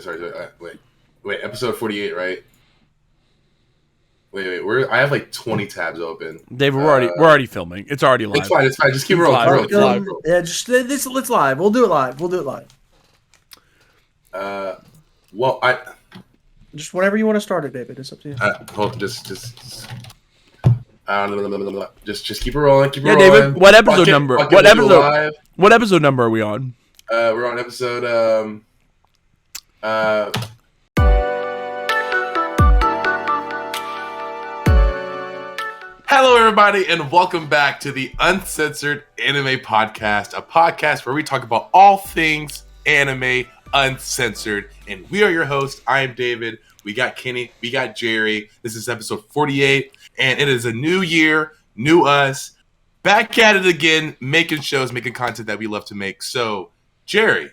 sorry. Wait. Episode 48, right? Wait. I have like 20 tabs open. Dave, we're already filming. It's already live. It's fine. Just keep it rolling. It's live. Yeah, let's live. We'll do it live. Well, just whenever you want to start it, David. It's up to you. Hold, just keep it rolling. Keep it rolling. David. What episode number? What episode number are we on? We're on episode. Hello, everybody, and welcome back to the Uncensored Anime Podcast, a podcast where we talk about all things anime uncensored. And we are your hosts. I am David. We got Kenny. We got Jerry. This is episode 48, and it is a new year, new us, back at it again, making shows, making content that we love to make. So, Jerry,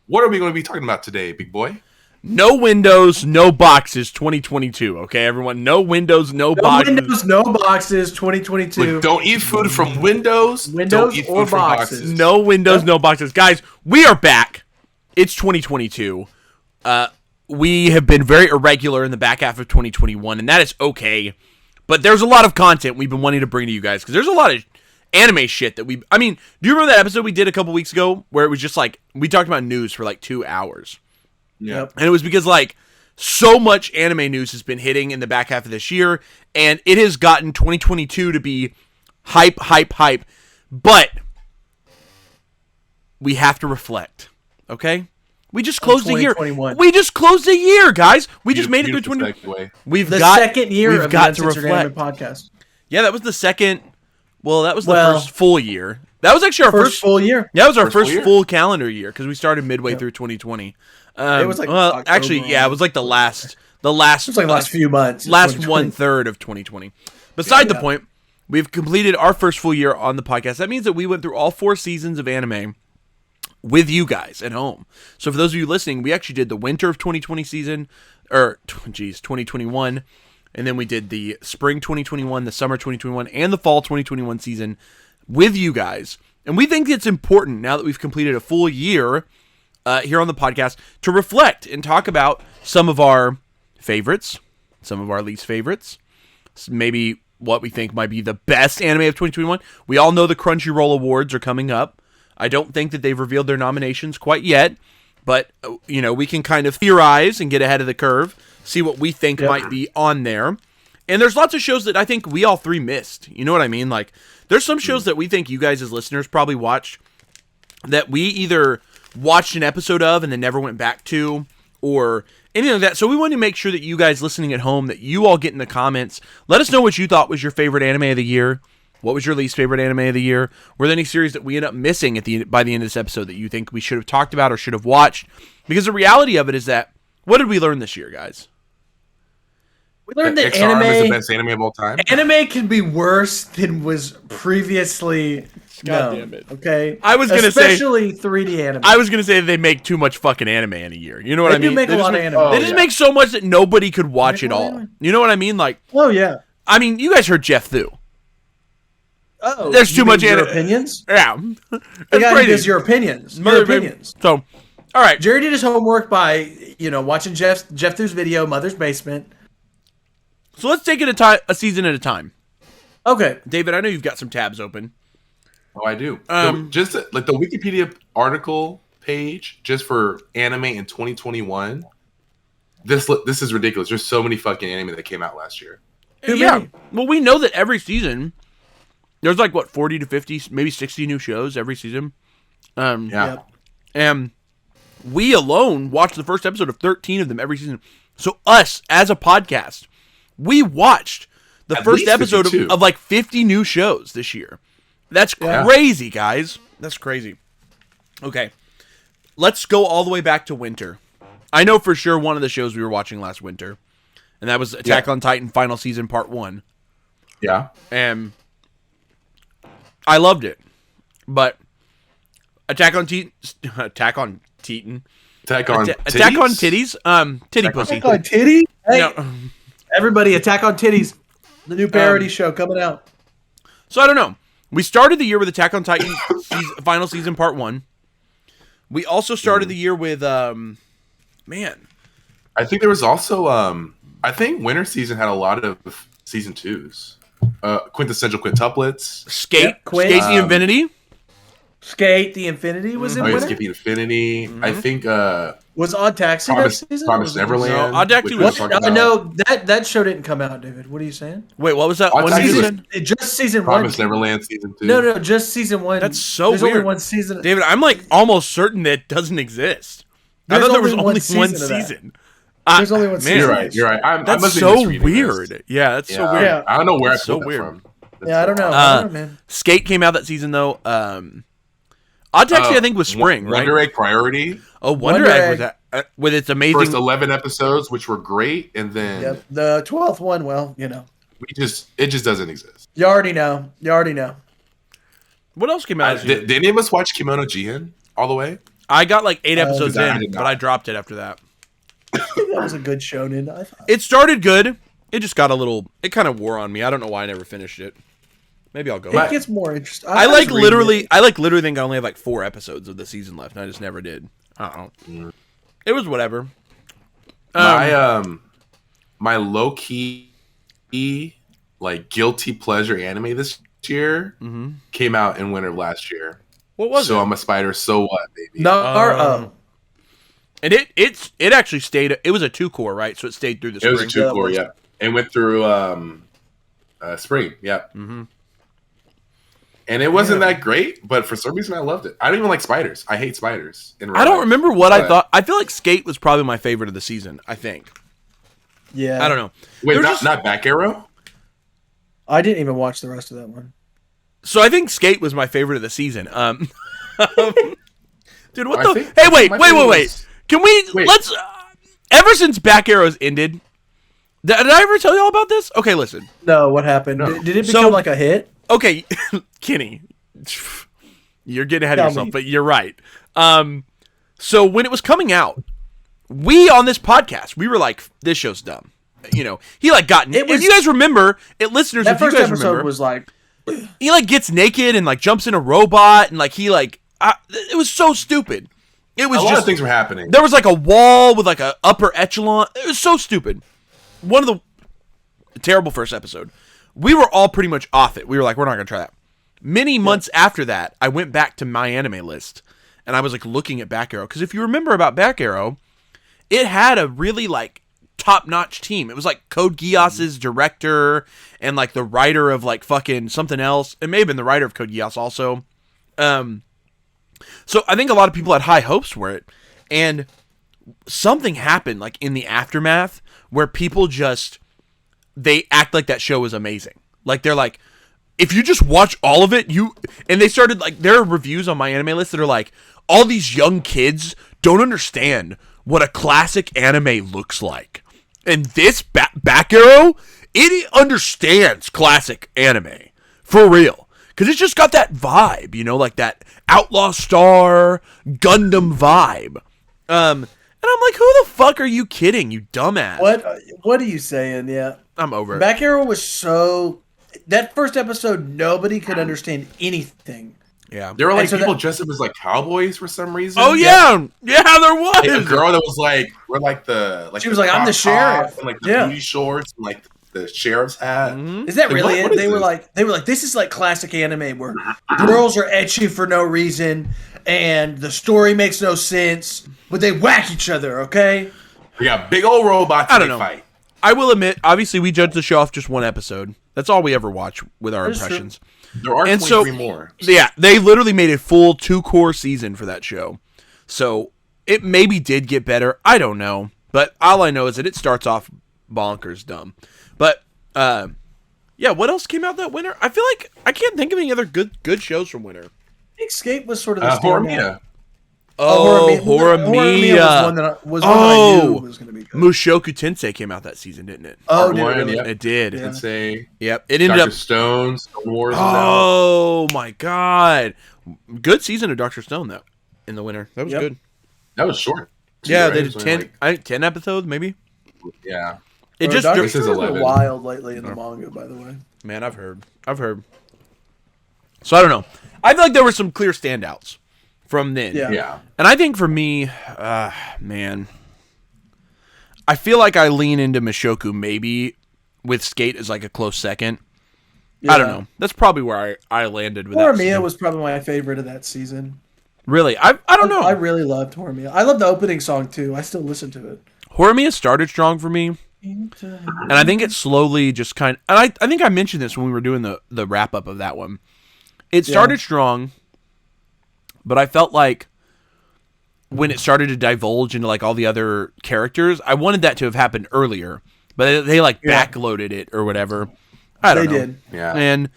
what are we going to be talking about today, big boy? No windows, no boxes 2022, okay, everyone? No windows, no boxes. No windows, no boxes 2022. Like, don't eat food from windows. Windows don't eat or food from boxes. No windows, no boxes. Guys, we are back. It's 2022. We have been very irregular in the back half of 2021, and that is okay. But there's a lot of content we've been wanting to bring to you guys, because there's a lot of anime shit that do you remember that episode we did a couple weeks ago, where it was just like, we talked about news for like 2 hours? Yep. And it was because, like, so much anime news has been hitting in the back half of this year, and it has gotten 2022 to be hype. But we have to reflect, okay? We just closed the year. We just closed the year, guys. We just made it through 2020. We've got second year of the Uncensored Anime Podcast. Yeah, that was the second. Well, that was the first full year. That was actually our first full year. Yeah, that was our first full calendar year, because we started midway through 2020. It was like it was like the last. It was like the last few months. Last 1/3 of 2020. Beside the point, we've completed our first full year on the podcast. That means that we went through all 4 seasons of anime with you guys at home. So for those of you listening, we actually did the winter of 2020 season, 2021, and then we did the spring 2021, the summer 2021, and the fall 2021 season with you guys. And we think it's important, now that we've completed a full year here on the podcast, to reflect and talk about some of our favorites, some of our least favorites, maybe what we think might be the best anime of 2021. We all know the Crunchyroll Awards are coming up. I don't think that they've revealed their nominations quite yet, but we can kind of theorize and get ahead of the curve, see what we think might be on there. And there's lots of shows that I think we all 3 missed. You know what I mean? Like, there's some shows that we think you guys as listeners probably watched that we either watched an episode of and then never went back to, or anything like that. So we wanted to make sure that you guys listening at home, that you all get in the comments, let us know what you thought was your favorite anime of the year. What was your least favorite anime of the year? Were there any series that we end up missing by the end of this episode that you think we should have talked about or should have watched? Because the reality of it is that, what did we learn this year, guys? We learned that anime is the best anime of all time. Anime can be worse than was previously God damn it. Okay? I was going to say... Especially 3D anime. I was going to say they make too much fucking anime in a year. You know what I mean? They do make a lot of anime. They just make so much that nobody could watch it all. You know what I mean? Like, oh, yeah. I mean, you guys heard Jeff Thu. Oh, there's too much anime. Your opinions? Yeah. It's your opinions. Your opinions. So, all right. Jerry did his homework by, watching Jeff Thu's video, Mother's Basement. So let's take it a season at a time. Okay. David, I know you've got some tabs open. Oh, I do. Just like the Wikipedia article page, just for anime in 2021. This is ridiculous. There's so many fucking anime that came out last year. Yeah. Well, we know that every season, there's like, 40 to 50, maybe 60 new shows every season. Yeah. And we alone watched the first episode of 13 of them every season. So us, as a podcast, we watched the first episode of like 50 new shows this year. That's crazy, guys. That's crazy. Okay. Let's go all the way back to winter. I know for sure one of the shows we were watching last winter, and that was Attack on Titan Final Season Part 1. Yeah. And I loved it. But Attack on Titties? Titty pussy. Attack on Titty? Hey, no. Everybody, Attack on Titties. The new parody show coming out. So I don't know. We started the year with Attack on Titan Final Season Part 1. We also started the year with man. I think there was also I think winter season had a lot of season 2s. Quintessential quintuplets. Skate Quint. Skate the Infinity. Skate the Infinity was in Oh, yeah, winter. Skate the Infinity. I think Was Odd Taxi that season? Promise Neverland. No, Odd Taxi which was- we were talking No, about. that show didn't come out, David. What are you saying? Wait, what was that Odd one Taxi was- season? Just season Promise one. Neverland season 2. No, just season one. That's so There's weird. only one season. David, I'm like almost certain that it doesn't exist. I There's thought there was only only one one season of that. season. There's only one man, season. You're right. I That's must be so misreading weird. this. Yeah, that's so weird. Yeah. I don't know where That's I so pulled that weird. from. Yeah, I don't know. I don't know, man. Skate came out that season though. Odd Taxi, I think, was spring, right? Wonder Egg Priority. Oh, Wonder Egg was that, with its amazing. First 11 episodes, which were great, and then Yep. The 12th one, well, it just doesn't exist. you already know. What else came out? Did any of us watch Kimono Jihen all the way? I got like 8 episodes I in, did but not. I dropped it after that. That was a good shonen. I thought. It started good. It just got a little. It kind of wore on me. I don't know why I never finished it. Maybe I'll go. It back. gets more interesting. I was like reading literally. it. I like literally think I only have like 4 episodes of the season left, and I just never did. I don't know. It was whatever. My low key like guilty pleasure anime this year came out in winter of last year. What was So it? I'm a spider. So what, baby? Naruto. And it actually stayed. It was a 2-core, right? So it stayed through the It was spring. a 2-core, yeah. And went through spring, yeah. And it wasn't that great, but for some reason I loved it. I don't even like spiders. I hate spiders. In real I don't life. remember what I But- thought. I feel like Skate was probably my favorite of the season. I think. Yeah. I don't know. Wait, There not, was just- not Back Arrow? I didn't even watch the rest of that one. So I think Skate was my favorite of the season. Dude, what I the? think Hey, wait. my favorite was- Can we? Wait. Let's. Ever since Back Arrows ended, did I ever tell you all about this? Okay, listen. No, what happened? No. Did it So- become like a hit? Okay, Kenny, you're getting ahead of Tell yourself, me. but you're right. So when it was coming out, we on this podcast, we were like, "This show's dumb." You know, he like got. It was- if you guys remember, listeners, That if you first guys episode remember, was like, he like gets naked and like jumps in a robot and like he like it was so stupid. It was A lot just of things were happening. there was like a wall with like a upper echelon. It was so stupid. One of the terrible first episode. We were all pretty much off it. We were like, we're not gonna try that. Many months after that, I went back to my anime list and I was like looking at Back Arrow because if you remember about Back Arrow, it had a really like top-notch team. It was like Code Geass's director and like the writer of like fucking something else. It may have been the writer of Code Geass also. So I think a lot of people had high hopes for it, and something happened like in the aftermath where people just they act like that show was amazing. Like they're like, if you just watch all of it, and they started like there are reviews on my anime list that are like, all these young kids don't understand what a classic anime looks like, and this Back Arrow, it understands classic anime for real. Because it's just got that vibe, you know, like that Outlaw Star Gundam vibe. And I'm like, who the fuck are you kidding, you dumbass? what are you saying? Yeah. I'm over it. Back Arrow was so. That first episode, nobody could understand anything. Yeah. There were like And so people that- dressed up as like cowboys for some reason. Oh, yeah. Yeah, there was. Like, a girl that was like, we're like the like She the was like, I'm the crop sheriff. top and like the Yeah. booty shorts and like the sheriff's hat. Is that Like, really what it? is They were like, this is like classic anime where girls are ecchi for no reason and the story makes no sense, but they whack each other. Okay. We got big old robots. I and don't they know. Fight. I will admit, obviously, we judge the show off just one episode. That's all we ever watch with our That is true. impressions. There are And 23 so- more. Yeah, they literally made a full 2-core season for that show. So it maybe did get better. I don't know. But all I know is that it starts off bonkers dumb. But, yeah, what else came out that winter? I feel like I can't think of any other good shows from winter. I think Escape was sort of the Horror standout. Mia. Oh, Horror Mia was one that I knew was going to be good. Mushoku Tensei came out that season, didn't it? Oh, Part did it one, really? yep. It did. Yeah. Say Yep. It ended Dr. up. Stone, Stone Wars. was out. Oh my god! Good season of Dr. Stone though. In the winter, that was Yep. good. That was short. Yeah, Right? they It did was 10. like- I think 10 episodes, maybe. yeah. It just Dr. This is Stone's been 11. wild lately in the manga, by the way. man, I've heard. So I don't know. I feel like there were some clear standouts from then. Yeah. Yeah. And I think for me, man, I feel like I lean into Mushoku maybe with Skate as like a close second. I don't know. That's probably where I landed with that. Horimiya was probably my favorite of that season. Really? I don't know. I really loved Horimiya. I love the opening song too. I still listen to it. Horimiya started strong for me. And I think it slowly just kind of... And I think I mentioned this when we were doing the wrap-up of that one. It started strong, but I felt like when it started to divulge into like all the other characters, I wanted that to have happened earlier. But they like backloaded it or whatever. I don't know. They did. Yeah. And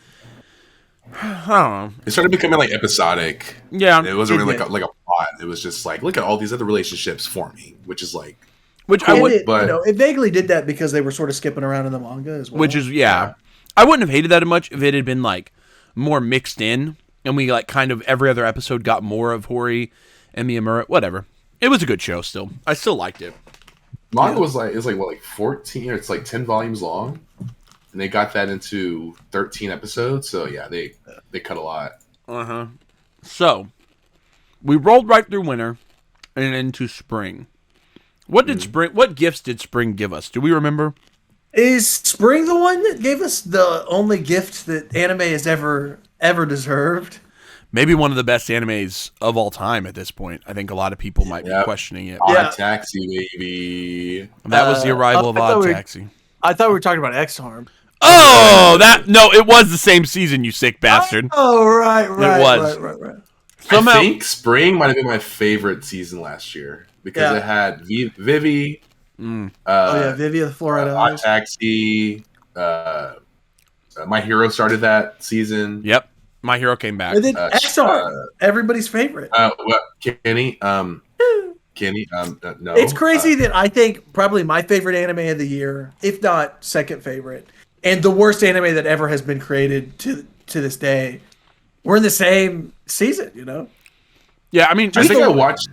I don't know. It started becoming like episodic. Yeah. It wasn't really like a plot. It was just like, look at all these other relationships forming, which is like... I would, it vaguely did that because they were sort of skipping around in the manga as well. Which is, I wouldn't have hated that as much if it had been like more mixed in and we like kind of every other episode got more of Hori and Miyamura. Whatever. It was a good show still. I still liked it. Manga was like, it's like what, like 14 or it's like 10 volumes long. And they got that into 13 episodes. So yeah, they cut a lot. Uh-huh. So we rolled right through winter and into spring. What gifts did spring give us? Do we remember? Is spring the one that gave us the only gift that anime has ever deserved? Maybe one of the best animes of all time at this point. I think a lot of people might be questioning it. Odd Taxi, baby. That was the arrival of Odd Taxi. I thought we were talking about X-Harm. Oh, it was the same season, you sick bastard. Oh, right. It was. Right. Somehow, I think spring might have been my favorite season last year because it had Vivy. Vivy of the Florida Odd Taxi. My Hero started that season. Yep, My Hero came back. And then X-Harm, everybody's favorite. Kenny. No. It's crazy that I think probably my favorite anime of the year, if not second favorite, and the worst anime that ever has been created to this day, we're in the same season, you know? Yeah, I mean, I think I watched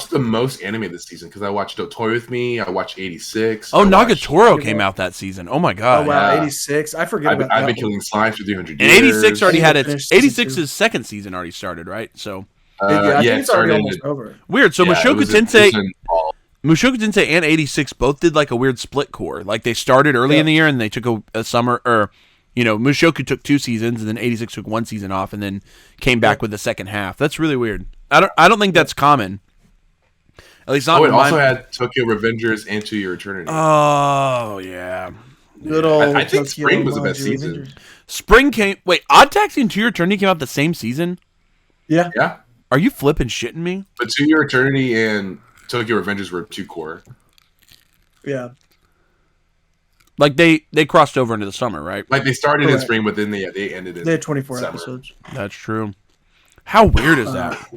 the most anime this season because I watched Toy With Me, I watched 86. Oh, Nagatoro came out that season. Oh my god. Oh wow, 86. I forget about that. I've been killing slimes for 300 years. And 86 already had its 86's second season already started, right? So I think it's already almost over. Weird. So Mushoku Tensei and 86 both did like a weird split core. Like they started early in the year and they took a summer, or Mushoku took 2 seasons and then 86 took 1 season off and then came back with the second half. That's really weird. I don't think that's common. At least not. It also had Tokyo Revengers and To Your Eternity. Oh yeah. Good old. I think spring was the best season. Spring came. Wait, Odd Taxi and To Your Eternity came out the same season? Yeah. Yeah. Are you flipping shitting me? But To Your Eternity and Tokyo Revengers were 2 core. Yeah. Like they crossed over into the summer, right? Like they started in spring, but then they ended in. They had 24 summer. episodes. That's true. How weird is that?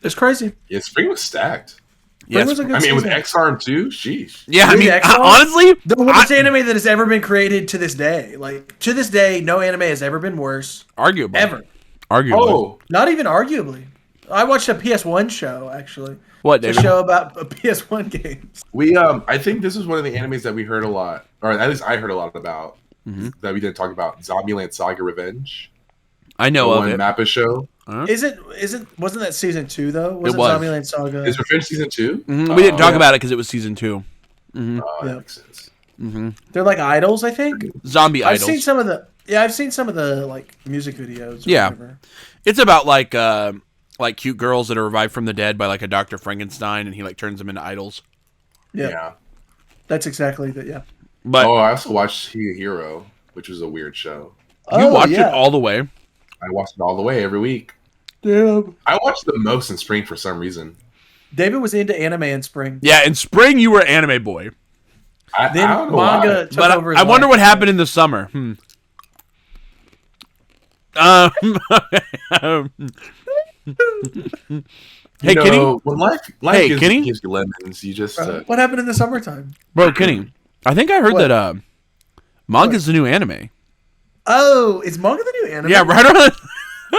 It's crazy. Yeah, spring was stacked. Yes. Was a good with season. X-Arm too. Sheesh. Yeah, I mean, honestly, the worst anime that has ever been created to this day. Like to this day, no anime has ever been worse. Arguably. Ever. Arguably. Oh, not even arguably. I watched a PS1 show actually. What, David? A show about PS1 games. We I think this was one of the animes that we heard a lot, or at least I heard a lot about. That we didn't talk about. Zombieland Saga Revenge. I know of it. Mappa show. Wasn't that season 2 though? It was. Zombieland Saga. Is Revenge season 2? We didn't talk about it because it was season 2. That makes sense. They're like idols, I think. Zombie idols. I've seen some of the like music videos. Yeah, whatever. It's about like cute girls that are revived from the dead by like a Dr. Frankenstein, and he like turns them into idols. Yeah. That's exactly that. Yeah. But I also watched Hero, which was a weird show. You watched it all the way. I watched it all the way every week. Damn. I watched the most in spring for some reason. David was into anime in spring. Yeah, in spring you were an anime boy. I don't know manga why. took over his I wonder life. what happened in the summer. Hey, Kenny. When life gives you lemons, you just. What happened in the summertime? Bro, Kenny, I think I heard that manga's the new anime. Oh, is manga the new anime? Yeah, right around.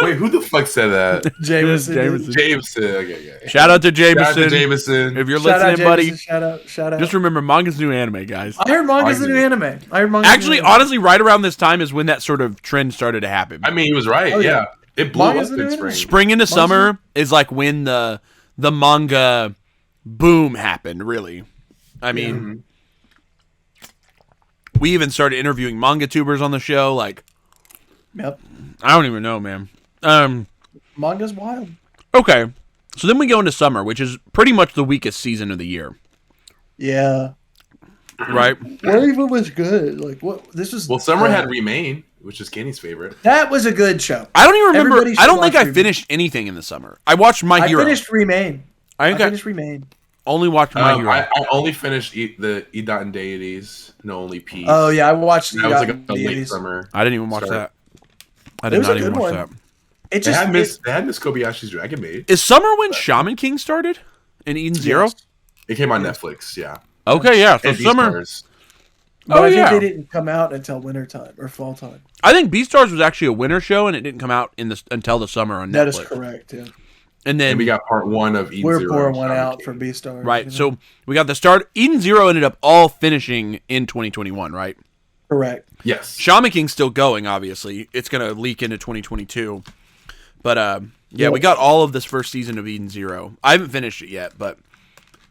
Wait, who the fuck said that? Jameson. Jameson. Okay. Shout out to Jameson. Shout out to Jameson. If you're listening, buddy. Shout out. Just remember, manga's the new anime, guys. I heard manga's the new anime. Actually, honestly, right around this time is when that sort of trend started to happen. I mean, he was right. Oh, yeah. It blew Manga's up the in new spring. Spring into summer is like when the manga boom happened, really. I mean, we even started interviewing manga tubers on the show. Like, Yep. I don't even know, man. Manga's wild. Okay, so then we go into summer, which is pretty much the weakest season of the year. Yeah. Right? Where even was good? Like, what? This was. Well, summer had Remain, which is Kenny's favorite. That was a good show. I don't even remember. Everybody should I don't think watch I Remain. finished anything in the summer. I watched My Hero. I finished Remain. I finished Remain. only watched My Hero. I only finished the Edot and Deities, No Only Peace. Oh yeah, I watched. That was like a late summer. I didn't even watch that. I It did was not a even good watch one. that. It They just had Miss Kobayashi's Dragon Maid. Is summer when Shaman King started in Eden Zero? Yes. It came on Netflix, yeah. Okay, yeah. So And summer. Beastars. But I yeah. think they didn't come out until winter time or fall time. I think Beastars was actually a winter show, and it didn't come out until the summer on Netflix. That is correct. Yeah. And then And we got part 1 of Eden We're Zero. pouring and one Shaman out King. for Beastars. right. you know? So we got the start. Eden Zero ended up all finishing in 2021, right? Correct. Yes. Shaman King's still going. Obviously, it's going to leak into 2022. But yeah, Yep. we got all of this first season of Eden Zero. I haven't finished it yet, but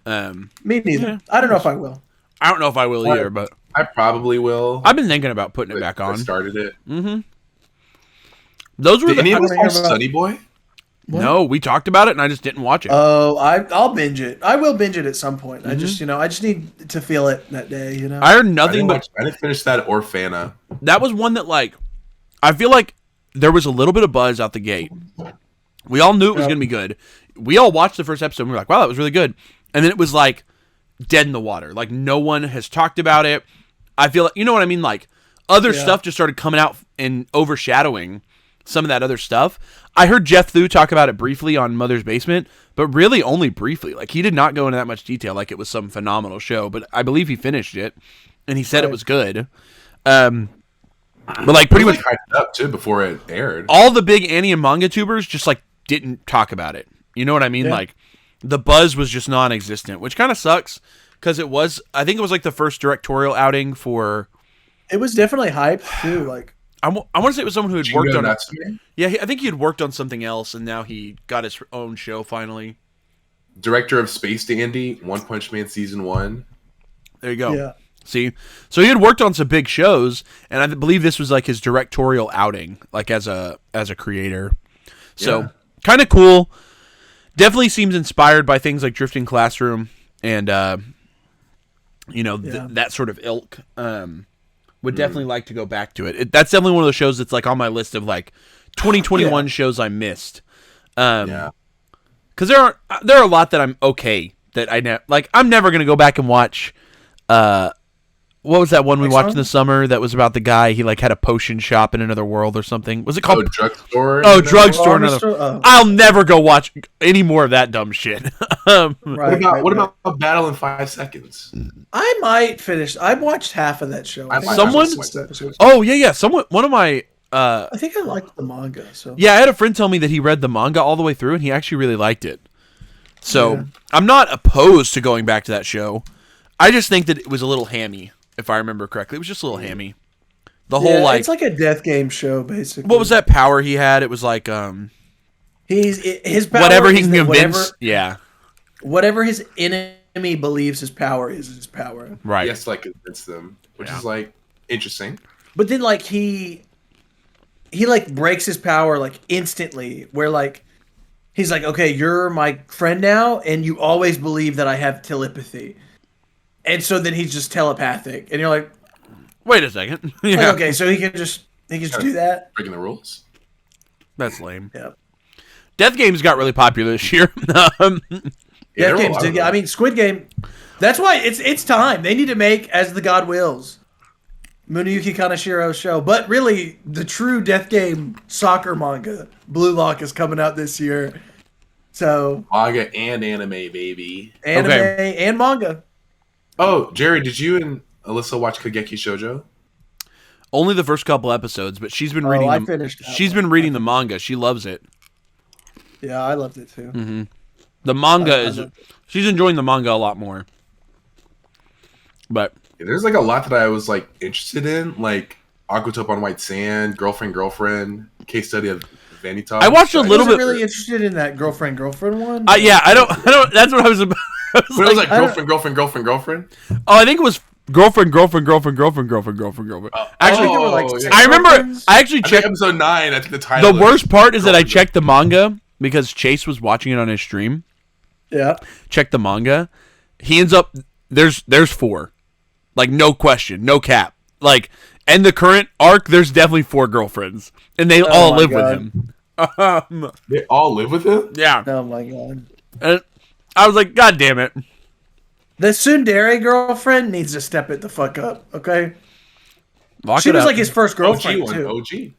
Me neither. Yeah. I don't know if I will. I don't know if I will either. But I probably will. I've been thinking about putting it back I on. started it. Those were Did any the. of us I wanna watch hear about- Sunny Boy? No, we talked about it, and I just didn't watch it. Oh, I'll binge it. I will binge it at some point. I just need to feel it that day. You know. I heard nothing but I didn't finish that or Fana. that was one that, like, I feel like there was a little bit of buzz out the gate. We all knew it was Yep. going to be good. We all watched the first episode and we were like, wow, that was really good. And then it was like dead in the water. Like, no one has talked about it. I feel like, you know what I mean? Like, other stuff just started coming out and overshadowing some of that other stuff. I heard Jeff Thu talk about it briefly on Mother's Basement, but really only briefly. Like, he did not go into that much detail like it was some phenomenal show, but I believe he finished it and he said it was good. But like pretty much hyped up too before it aired. all the big anime and manga tubers just like didn't talk about it. You know what I mean? Yeah. Like the buzz was just non-existent, which kind of sucks because it was. I think it was like the first directorial outing for. It was definitely hyped too. Like I want to say it was someone who had worked Shingo on. Natsume? Yeah, I think he had worked on something else, and now he got his own show finally. Director of Space Dandy, One Punch Man season 1. There you go. yeah, See, so he had worked on some big shows, and I believe this was like his directorial outing, like as a creator. So Yeah. kind of cool. Definitely seems inspired by things like Drifting Classroom and that sort of ilk. Would definitely like to go back to it. That's definitely one of those shows that's like on my list of like 2021 shows I missed. Yeah. Because there are a lot that I'm okay that I'm never gonna go back and watch. What was that one we watched in the summer that was about the guy he like had a potion shop in another world or something? Was it called? Oh, Drugstore. Oh, Drugstore. Pharma Another. store? Oh. I'll never go watch any more of that dumb shit. right. What about Battle in 5 Seconds? I might finish. I watched half of that show. I think Someone- I watched 6 episodes. Oh yeah. One of my. I think I liked the manga. So Yeah, I had a friend tell me that he read the manga all the way through and he actually really liked it. So Yeah. I'm not opposed to going back to that show. I just think that it was a little hammy, if I remember correctly. It was just a little hammy. The whole it's like a death game show basically. what was that power he had? It was like His power whatever he is can that convince. Yeah, whatever his enemy believes his power is his power. right. Yes, like convince them, which is like interesting. But then like he like breaks his power like instantly where like he's like, okay, you're my friend now and you always believe that I have telepathy. And so then he's just telepathic and you're like, Wait a second. Yeah, okay, so he can just do that. Breaking the rules. that's lame. Yeah. Death Games got really popular this year. Yeah, Death Games did. I mean, Squid Game. That's why it's time. They need to make As the God Wills, Muneyuki Kanashiro's show. But really, the true Death Game soccer manga, Blue Lock, is coming out this year. So manga and anime, baby. anime Okay. and manga. Oh, Jerry, did you and Alyssa watch Kageki Shoujo? Only the first couple episodes, but she's been Oh, reading. I finished that She's one. been reading the manga. She loves it. Yeah, I loved it too. The manga I is. love She's enjoying the manga a lot more. But There's like a lot that I was like interested in, like Aquatop on White Sand, Girlfriend, Case Study of Vanitas. I watched a little bit. Really interested in that girlfriend one. Yeah, I don't. That's what I was about. It was like girlfriend. Oh, I think it was girlfriend. Actually, I remember. I actually checked episode 9. I think the title. The worst part is that I checked the manga because Chase was watching it on his stream. Yeah. Check the manga. He ends up there's 4, like no question, no cap. Like, and the current arc, there's definitely 4 girlfriends, and they all live with him. They all live with him. Yeah. Oh my god. And I was like, God damn it. The tsundere girlfriend needs to step it the fuck up, okay? She was like his first girlfriend, OG too. OG.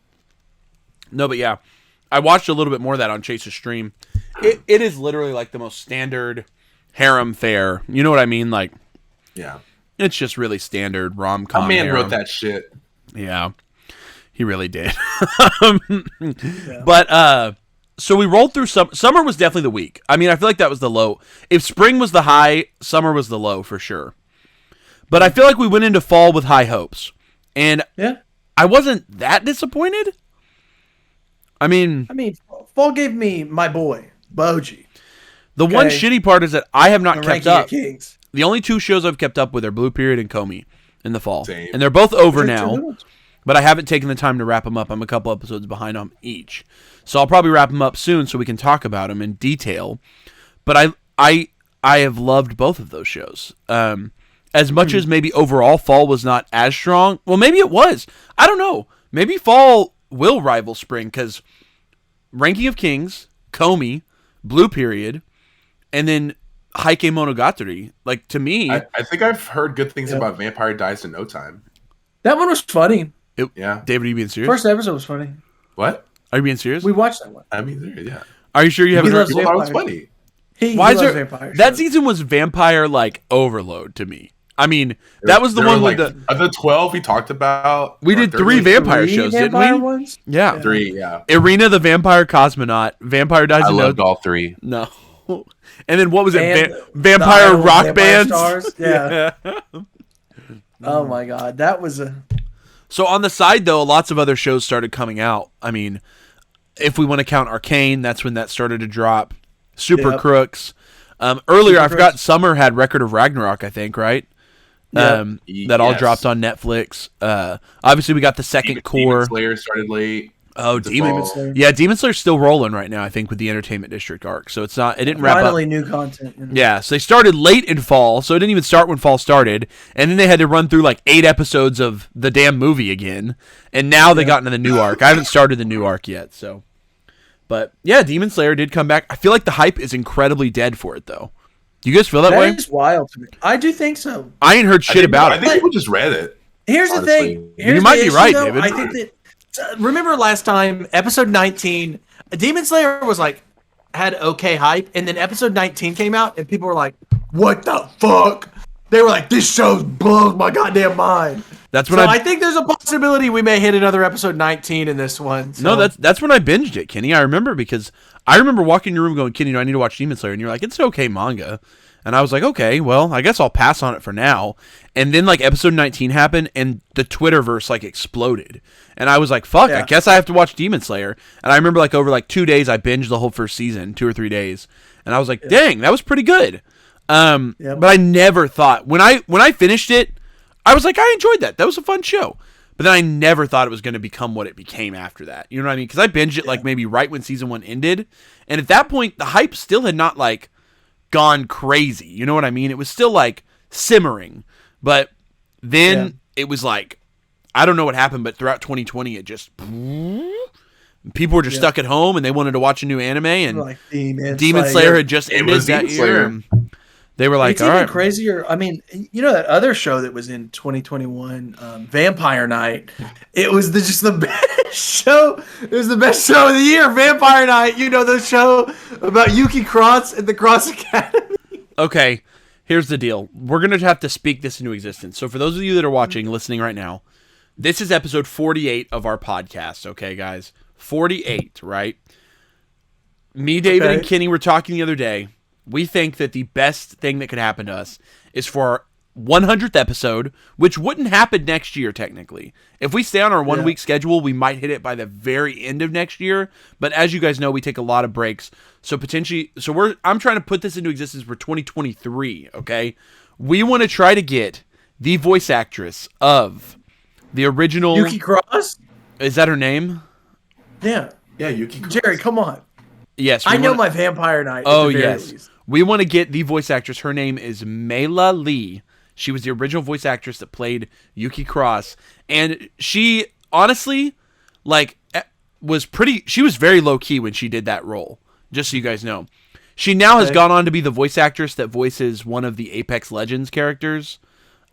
No, but yeah. I watched a little bit more of that on Chase's stream. It is literally like the most standard harem fare. You know what I mean? Like, yeah. It's just really standard rom-com. My man harem. wrote that shit. Yeah. He really did. But, so we rolled through summer was definitely the weak. I mean, I feel like that was the low. If spring was the high, summer was the low for sure. But I feel like we went into fall with high hopes. And I wasn't that disappointed. I mean, fall gave me my boy, Boji. The one shitty part is that I have not kept up. Kings. The only 2 shows I've kept up with are Blue Period and Komi in the fall. Same. And they're both over now. But I haven't taken the time to wrap them up. I'm a couple episodes behind on each. So I'll probably wrap them up soon so we can talk about them in detail. But I have loved both of those shows. As much as maybe overall fall was not as strong. Well, maybe it was. I don't know. Maybe fall will rival spring because Ranking of Kings, Komi, Blue Period, and then Heike Monogatari. Like, to me... I think I've heard good things about Vampire Dies in No Time. That one was funny. David, are you being serious? First episode was funny. What? Are you being serious? We watched that one. I mean, yeah. Are you sure you haven't heard? People thought it was funny. Why is there that season was vampire like overload to me. I mean, that was the one with the 12 we talked about. We did 3 vampire shows, didn't we? Ones? Yeah. 3, yeah. Irina the Vampire Cosmonaut, Vampire Dies in No Time. I loved all 3. No. And then what was it? Vampire rock bands? Stars? Yeah. Oh my god, that was a... So on the side, though, lots of other shows started coming out. I mean, if we want to count Arcane, that's when that started to drop. Super Crooks. Earlier, I forgot, Summer had Record of Ragnarok, I think, right? That all dropped on Netflix. Obviously, we got the second core. Demon Slayer started late. Oh, Demon Slayer. Yeah, Demon Slayer's still rolling right now, I think, with the Entertainment District arc. So it's not. It didn't wrap up. Finally, new content. Yeah, so they started late in fall, so it didn't even start when fall started, and then they had to run through like 8 episodes of the damn movie again, and now they got into the new arc. I haven't started the new arc yet, so. But yeah, Demon Slayer did come back. I feel like the hype is incredibly dead for it, though. Do you guys feel that way? That is wild to me. I do think so. I ain't heard shit about it. I think people just read it. Here's the thing. You might be right, David. I think that. Remember last time, episode 19, Demon Slayer was like, had okay hype, and then episode 19 came out, and people were like, what the fuck? They were like, this show blows my goddamn mind. That's when I think there's a possibility we may hit another episode 19 in this one. So. No, that's when I binged it, Kenny. I remember because I remember walking in your room going, Kenny, I need to watch Demon Slayer, and you're like, it's an okay manga. And I was like, okay, well, I guess I'll pass on it for now. And then like episode 19 happened, and the Twitterverse like exploded. And I was like, fuck, I guess I have to watch Demon Slayer. And I remember like over like 2 days, I binged the whole first season, 2 or 3 days. And I was like, dang, that was pretty good. But I never thought when I finished it, I was like, I enjoyed that. That was a fun show. But then I never thought it was going to become what it became after that. You know what I mean? Because I binged it like maybe right when season 1 ended. And at that point, the hype still had not like gone crazy. You know what I mean? It was still like simmering. But then it was like, I don't know what happened, but throughout 2020, it just people were just stuck at home and they wanted to watch a new anime, and like Demon Slayer had just ended that year. And they were like, it's all even right. crazier. I mean, you know that other show that was in 2021, Vampire Night. It was just the best show. It was the best show of the year, Vampire Night. You know the show about Yuki Cross at the Cross Academy. Okay, here's the deal. We're going to have to speak this into existence. So for those of you that are watching, listening right now, this is episode 48 of our podcast, okay, guys? 48, right? Me, David, and Kenny were talking the other day. We think that the best thing that could happen to us is for 100th episode, which wouldn't happen next year technically. If we stay on our 1 week schedule, we might hit it by the very end of next year. But as you guys know, we take a lot of breaks. So potentially, I'm trying to put this into existence for 2023. Okay, we want to try to get the voice actress of the original Yuki Cross. Is that her name? Yeah, Yuki Cross. Jerry, come on. Yes, I know my Vampire Knight. Oh yes, least. We want to get the voice actress. Her name is Mela Lee. She was the original voice actress that played Yuki Cross, and she honestly, she was very low key when she did that role. Just so you guys know, she now has gone on to be the voice actress that voices one of the Apex Legends characters.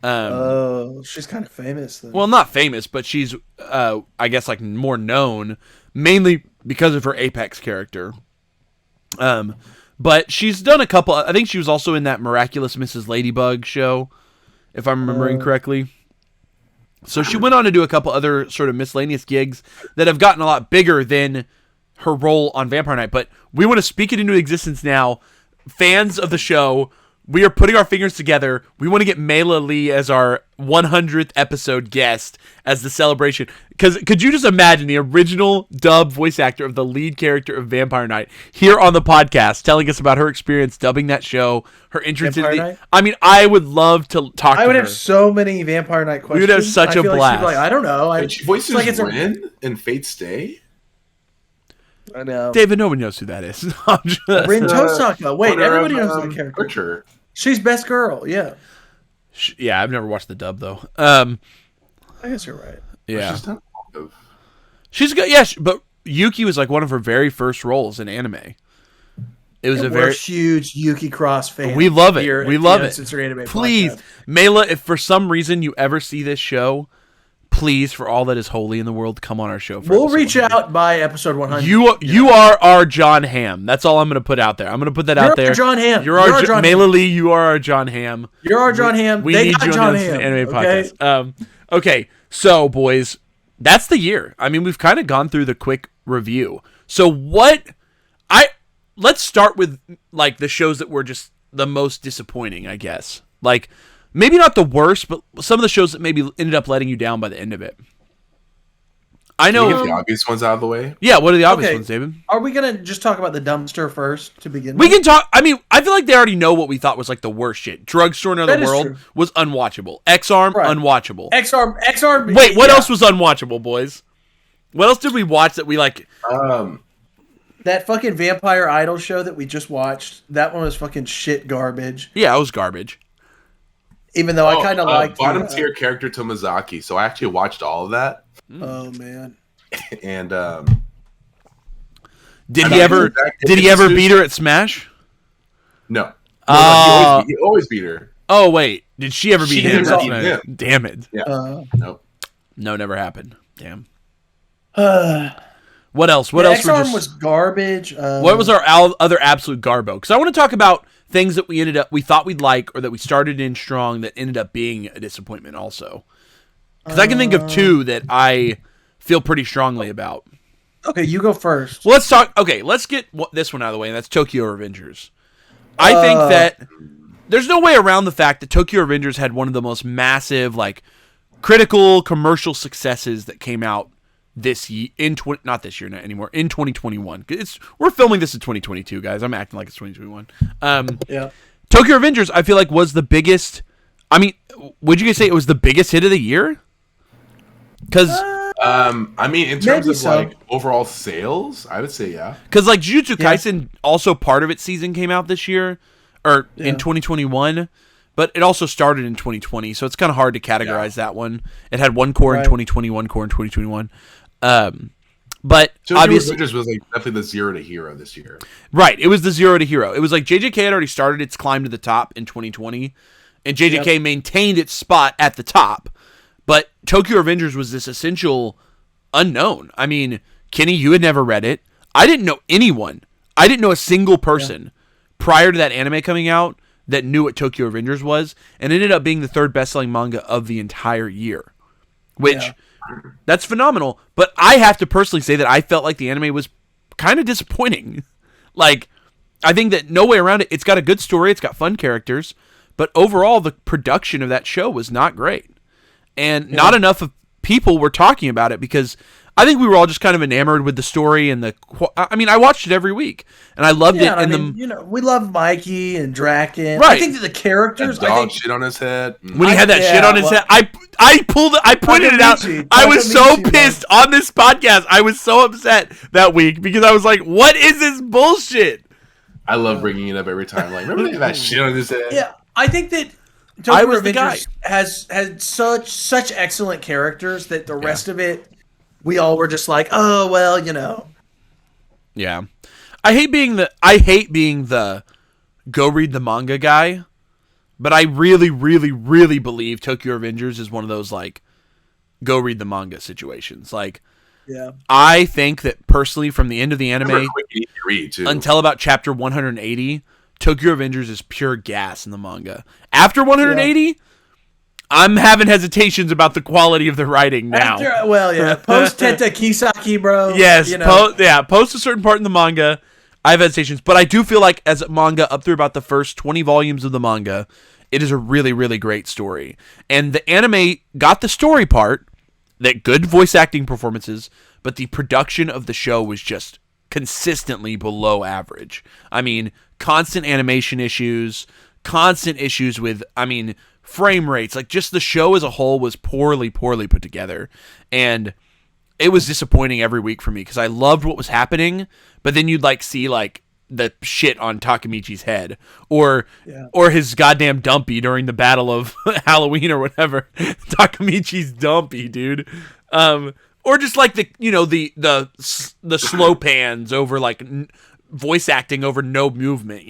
She's kind of famous then. Well, not famous, but she's, I guess, more known mainly because of her Apex character. But she's done a couple. I think she was also in that Miraculous Mrs. Ladybug show, if I'm remembering correctly. So she went on to do a couple other sort of miscellaneous gigs that have gotten a lot bigger than her role on Vampire Knight. But we want to speak it into existence now. Fans of the show, we are putting our fingers together. We want to get Mela Lee as our 100th episode guest as the celebration. Because could you just imagine the original dub voice actor of the lead character of Vampire Knight here on the podcast telling us about her experience dubbing that show, her entrance into the... I mean, I would love to talk to her. I would have so many Vampire Knight questions. We would have such a blast. I don't know. She voices Rin in Fate Stay? I know. David, nobody knows who that is. Rin Tosaka. Wait, everybody knows that character. Butcher. She's best girl, yeah. Yeah, I've never watched the dub though. I guess you're right. Yeah, she's good. Yeah, but Yuki was one of her very first roles in anime. It was we're a huge Yuki Cross fan. We love it. We love it. Uncensored Anime Please, Podcast. Mela, if for some reason you ever see this show, please, for all that is holy in the world, come on our show. We'll reach out by episode 100. You are our John Hamm. That's all I'm going to put out there. I'm going to put that out there. You're John Hamm. You're our John Mela Lee. You are our John Hamm. You're our John Hamm. We need you on this anime podcast. Okay, so boys, that's the year. I mean, we've kind of gone through the quick review. So let's start with the shows that were just the most disappointing, I guess. Maybe not the worst, but some of the shows that maybe ended up letting you down by the end of it. I know. Can we get the obvious ones out of the way? Yeah, what are the obvious ones, David? Are we going to just talk about the dumpster first to begin with? We can talk. I mean, I feel like they already know what we thought was the worst shit. Drugstore in Another World was unwatchable. X-Arm, unwatchable. X-Arm. Wait, what else was unwatchable, boys? What else did we watch that we that fucking Vampire Idol show that we just watched, that one was fucking shit garbage. Yeah, it was garbage. Even though I kind of liked bottom tier character Tomazaki, so I actually watched all of that. Oh man! And did he ever beat her at Smash? No. He always beat her. Oh wait, did she ever beat him? At Smash? Yeah. Damn it! Yeah. No, never happened. Damn. What else? What else? X-Arm was garbage. What was our other absolute garbo? Because I want to talk about things that we thought we'd like, or that we started in strong that ended up being a disappointment also. Because I can think of two that I feel pretty strongly about. Okay, you go first. Well, let's talk. Okay, let's get this one out of the way, and that's Tokyo Revengers. I think that there's no way around the fact that Tokyo Revengers had one of the most massive, critical commercial successes that came out this year not this year not anymore in 2021. We're filming this in 2022, guys. I'm acting like it's 2021. Yeah. Tokyo Revengers, I feel like, was the biggest. I mean, would you guys say it was the biggest hit of the year? Because I mean, in terms of overall sales, I would say yeah. Because Jujutsu Kaisen, also part of its season came out this year or in 2021. But it also started in 2020, so it's kind of hard to categorize that one. It had one core in 2020, one core in 2021. But so obviously, Revengers was definitely the zero to hero this year. Right, it was the zero to hero. It was JJK had already started its climb to the top in 2020, and JJK maintained its spot at the top. But Tokyo Revengers was this essential unknown. I mean, Kenny, you had never read it. I didn't know anyone. I didn't know a single person prior to that anime coming out that knew what Tokyo Revengers was, and it ended up being the third best-selling manga of the entire year, which that's phenomenal. But I have to personally say that I felt like the anime was kind of disappointing. I think that no way around it. It's got a good story. It's got fun characters, but overall the production of that show was not great, and not enough of people were talking about it because I think we were all just kind of enamored with the story and I mean, I watched it every week and I loved it. And we love Mikey and Draken. Right. I think that the characters, shit on his head. When he had that shit on his head, I pointed it out. I was so pissed on this podcast. I was so upset that week because I was like, "What is this bullshit?" I love bringing it up every time. Like, remember that shit on his head? Yeah, I think that Tokyo Revengers has had such excellent characters that the rest of it, we all were just like, oh well, Yeah, I hate being the go read the manga guy, but I really, really, really believe Tokyo Revengers is one of those like go read the manga situations. Like, I think that personally, from the end of the anime until about chapter 180, Tokyo Revengers is pure gas in the manga. After 180. I'm having hesitations about the quality of the writing now. Post Tenta Kisaki, bro. Yes, post a certain part in the manga, I have hesitations. But I do feel like as a manga, up through about the first 20 volumes of the manga, it is a really, really great story. And the anime got the story part, that good voice acting performances, but the production of the show was just consistently below average. I mean, constant animation issues, constant issues with, frame rates, like just the show as a whole was poorly put together, and it was disappointing every week for me because I loved what was happening, but then you'd like see like the shit on Takamichi's head or his goddamn dumpy during the battle of Halloween or whatever. Takamichi's dumpy, dude. Or just like the slow pans over like voice acting over no movement,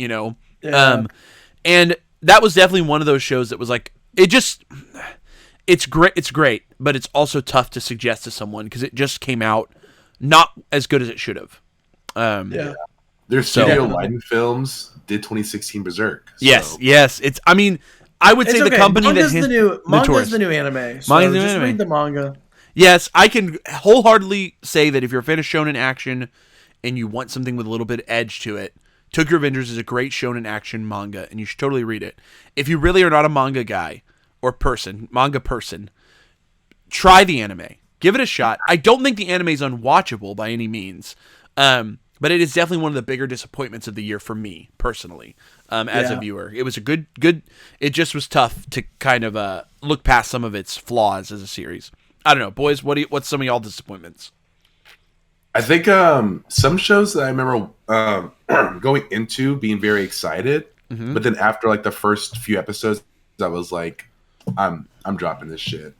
and that was definitely one of those shows that was like, it's great, but it's also tough to suggest to someone because it just came out not as good as it should have. Their studio Leiden Films did 2016 Berserk. So. Yes. I would say the company manga's the new anime. So just read the manga. Yes, I can wholeheartedly say that if you're a fan of shonen action and you want something with a little bit of edge to it, Tokyo Revengers is a great shonen action manga, and you should totally read it. If you really are not a manga guy or manga person, try the anime. Give it a shot. I don't think the anime is unwatchable by any means, but it is definitely one of the bigger disappointments of the year for me, personally, as a viewer. It was a good. It just was tough to kind of look past some of its flaws as a series. I don't know, boys. What's some of y'all disappointments? I think some shows that I remember going into being very excited, but then after like the first few episodes, I was like, I'm dropping this shit.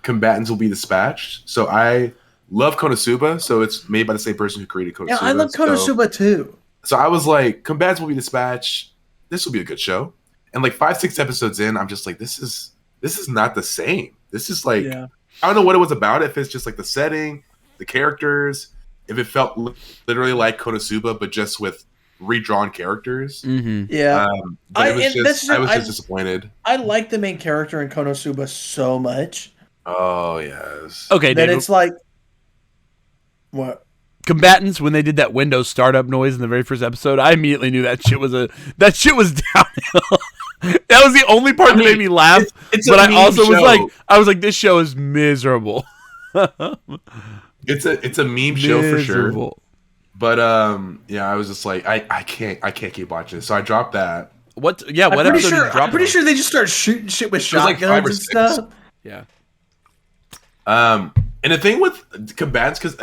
Combatants Will Be Dispatched. So I love Konosuba, so it's made by the same person who created Konosuba. Yeah, I love Konosuba too. So I was like, Combatants Will Be Dispatched. This will be a good show. And like 5-6 episodes in, I'm just like, this is not the same. This is like, I don't know what it was about. If it's just like the setting, the characters, if it felt literally like Konosuba but just with redrawn characters. Yeah, I was just disappointed. I like the main character in Konosuba so much. Oh yes. Okay, then it's like what? Combatants, when they did that Windows startup noise in the very first episode, I immediately knew that shit was downhill. That was the only part that made me laugh. But I also was like, this show is miserable. It's a meme show for sure. But I was just like, I can't keep watching it. So I dropped that. What episode did you drop? I'm pretty sure they just started shooting shit with shotguns like and stuff. Yeah. And the thing with Combatants, because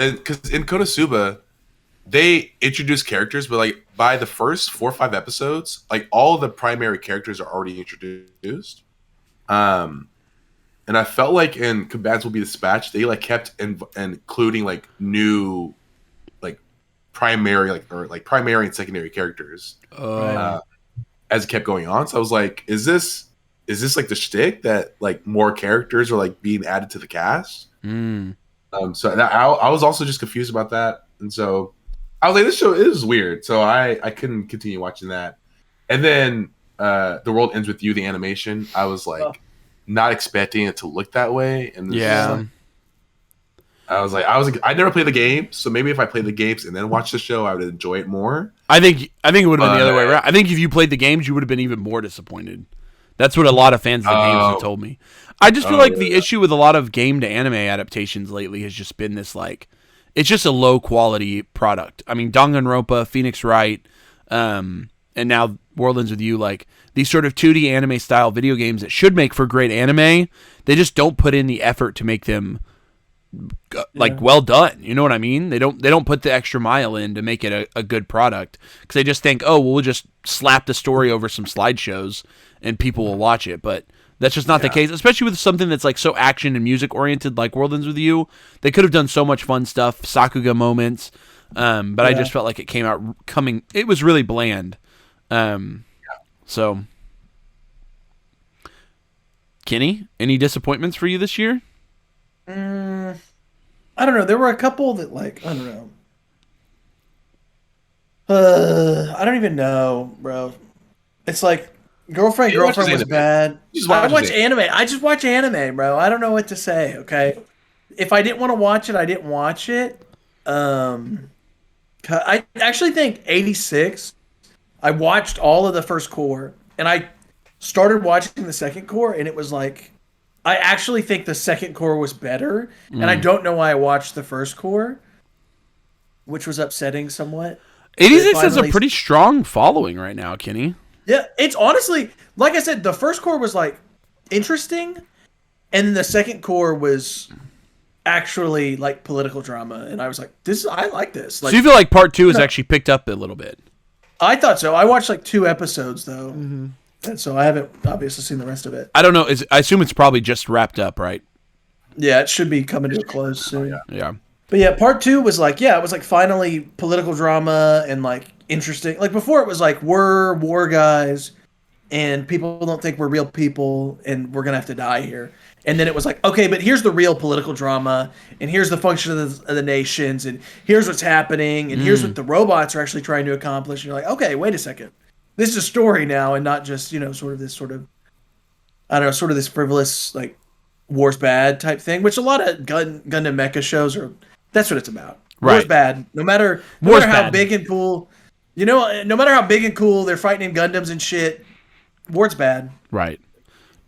in Konosuba, they introduce characters, but like by the first 4 or 5 episodes, like all of the primary characters are already introduced. And I felt like in Combatants Will Be Dispatched, they like kept including like new, like primary, primary and secondary characters as it kept going on. So I was like, is this like the shtick that like more characters are like being added to the cast? So I was also just confused about that, and so I was like, this show is weird. So I couldn't continue watching that. And then The World Ends With You, the animation, I was like. Not expecting it to look that way, and I never played the game, so maybe if I played the games and then watched the show, I would enjoy it more. I think it would have been the other way around. I think if you played the games, you would have been even more disappointed. That's what a lot of fans of the games have told me. I just feel like the issue with a lot of game to anime adaptations lately has just been this it's just a low quality product. I mean, Danganronpa, Phoenix Wright, and now World Ends With You, these sort of 2D anime style video games that should make for great anime, they just don't put in the effort to make them well done. You know what I mean? They don't put the extra mile in to make it a good product, because they just think, we'll just slap the story over some slideshows and people will watch it. But that's just not the case, especially with something that's so action and music oriented like World Ends With You. They could have done so much fun stuff, Sakuga moments, but I just felt like it was really bland. So Kenny, any disappointments for you this year? I don't know. There were a couple that I don't know. I don't even know, bro. It's Girlfriend was bad. I watch anime. I just watch anime, bro. I don't know what to say, okay? If I didn't want to watch it, I didn't watch it. I actually think 86, I watched all of the first core, and I started watching the second core, and it was I actually think the second core was better, and I don't know why I watched the first core, which was upsetting somewhat. 86 has a pretty strong following right now, Kenny. Yeah, it's honestly, like I said, the first core was interesting, and then the second core was actually political drama, and I was like, I like this. So you feel like part 2 has actually picked up a little bit? I thought so. I watched 2 episodes though. Mm-hmm. And so I haven't obviously seen the rest of it. I don't know. I assume it's probably just wrapped up, right? Yeah, it should be coming to a close soon. Yeah. But yeah, part 2 was it was finally political drama and interesting. Before it was we're war guys and people don't think we're real people and we're going to have to die here. And then it was okay, but here's the real political drama and here's the function of the nations and here's what's happening and here's what the robots are actually trying to accomplish. And you're okay, wait a second. This is a story now and not just, sort of this frivolous, war's bad type thing, which a lot of Gundam mecha shows that's what it's about. Right. War's bad. No matter how big and cool, no matter how big and cool they're fighting in Gundams and shit, war's bad. Right.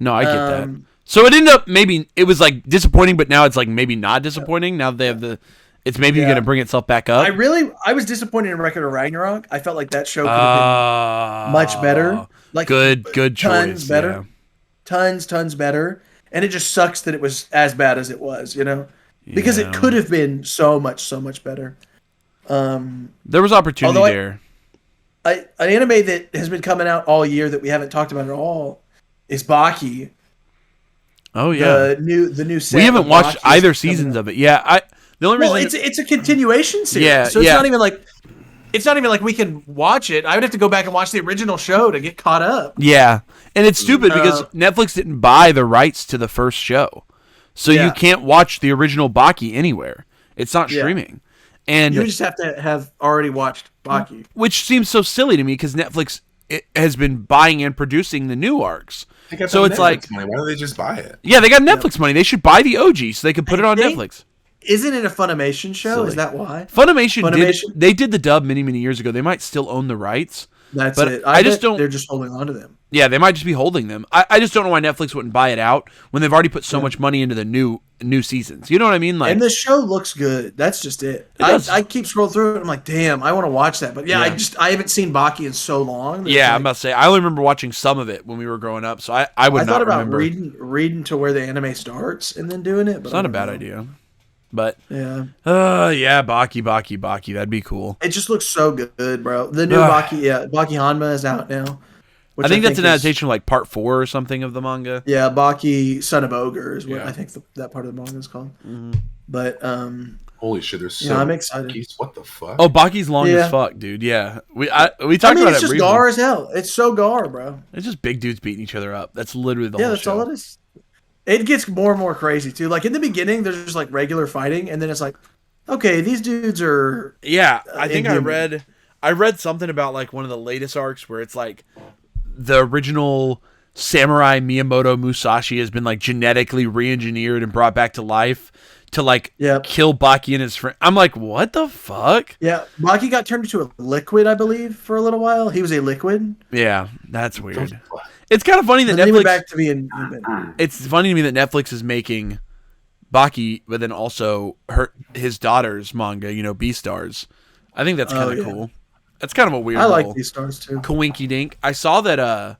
No, I get that. So it ended up, maybe it was disappointing, but now it's maybe not disappointing. Now they have it's maybe going to bring itself back up. I was disappointed in Record of Ragnarok. I felt like that show could have been much better. Good tons choice. Better. Yeah. Tons better. And it just sucks that it was as bad as it was, because it could have been so much better. There was opportunity there. An anime that has been coming out all year that we haven't talked about at all is Baki. Oh yeah, the new set. We haven't watched either seasons of it. Yeah, the only reason it's a continuation series. Yeah, so it's not even we can watch it. I would have to go back and watch the original show to get caught up. Yeah, and it's stupid because Netflix didn't buy the rights to the first show, so you can't watch the original Baki anywhere. It's not streaming, and you just have to have already watched Baki, which seems so silly to me because Netflix has been buying and producing the new arcs. So it's money. Why don't they just buy it? Yeah, they got Netflix money. They should buy the OG so they can put it on Netflix. Isn't it a Funimation show? Silly. Is that why? Funimation they did the dub many years ago. They might still own the rights. That's it. I just don't. They're just holding on to them. Yeah, they might just be holding them. I just don't know why Netflix wouldn't buy it out when they've already put so much money into the new seasons. You know what I mean? And the show looks good. That's just it. I keep scrolling through it. I'm like, damn, I want to watch that. But I haven't seen Baki in so long. Yeah, I'm about to say I only remember watching some of it when we were growing up, so I would not remember. I thought about reading to where the anime starts and then doing it. But it's not a bad idea. But Baki, that'd be cool. It just looks so good, bro. The new Baki Hanma is out now. I think that's an adaptation of part 4 or something of the manga. Yeah, Baki Son of Ogre is what I think that part of the manga is called. Mm-hmm. But holy shit, there's I'm excited. Baki's, what the fuck? Oh, Baki's long as fuck, dude. Yeah, we talked about it. It's just gar as hell. It's so gar, bro. It's just big dudes beating each other up. That's literally the whole show. Yeah, that's all it is. It gets more and more crazy too. In the beginning, there's just regular fighting, and then it's okay, these dudes are. Yeah, I think I read something about one of the latest arcs where it's the original samurai Miyamoto Musashi has been genetically re-engineered and brought back to life to like kill Baki and his friend. I'm like, what the fuck? Yeah, Baki got turned into a liquid, I believe, for a little while. He was a liquid. Yeah, that's weird. It's kind of funny that Netflix. Netflix. Went back to being human. It's funny to me that Netflix is making Baki, but then also his daughter's manga. Beastars. I think that's kind of cool. That's kind of a weird. I like Beastars too. Coinky dink. I saw that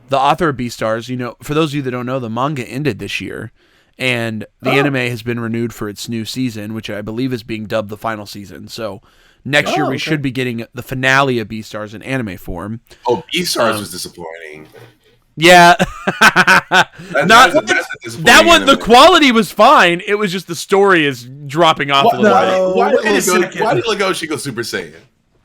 the author of Beastars. For those of you that don't know, the manga ended this year. And the anime has been renewed for its new season, which I believe is being dubbed the final season. So next year we should be getting the finale of Beastars in anime form. Oh, Beastars was disappointing. Yeah. That one, the quality was fine. It was just the story is dropping off a little bit. Why did Legoshi go Super Saiyan?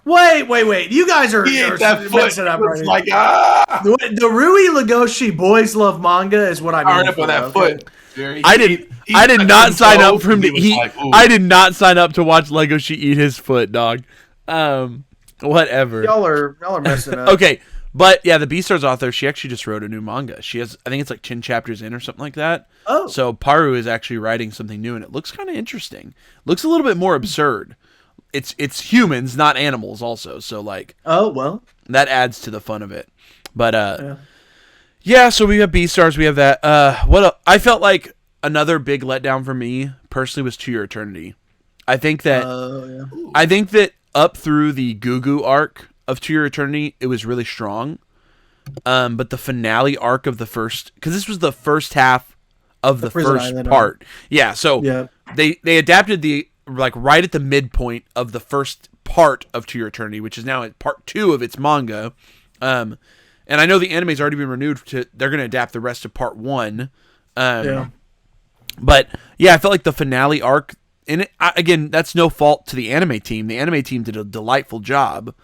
Wait. You guys are messing up right like, The Rui Legoshi Boys Love manga is what I mean. Up on that foot. I did not sign up for him to eat. I did not sign up to watch Legoshi eat his foot, dog. Whatever. Y'all are messing up. Okay, but yeah, the Beastars author, she actually just wrote a new manga. She has, I think it's like 10 chapters in or something like that. Oh. So Paru is actually writing something new, and it looks kind of interesting. Looks a little bit more absurd. It's humans, not animals, also. So like. Oh well. That adds to the fun of it, but Yeah, so we have Beastars, we have that. I felt like another big letdown for me personally was To Your Eternity. I think that up through the Gugu arc of To Your Eternity, it was really strong. But the finale arc of the first, because this was the first half of the first part. Yeah, so they adapted the right at the midpoint of the first part of To Your Eternity, which is now at part 2 of its manga. And I know the anime's already been renewed they're going to adapt the rest of part 1. But yeah, I felt like the finale arc, and again, that's no fault to the anime team. The anime team did a delightful job,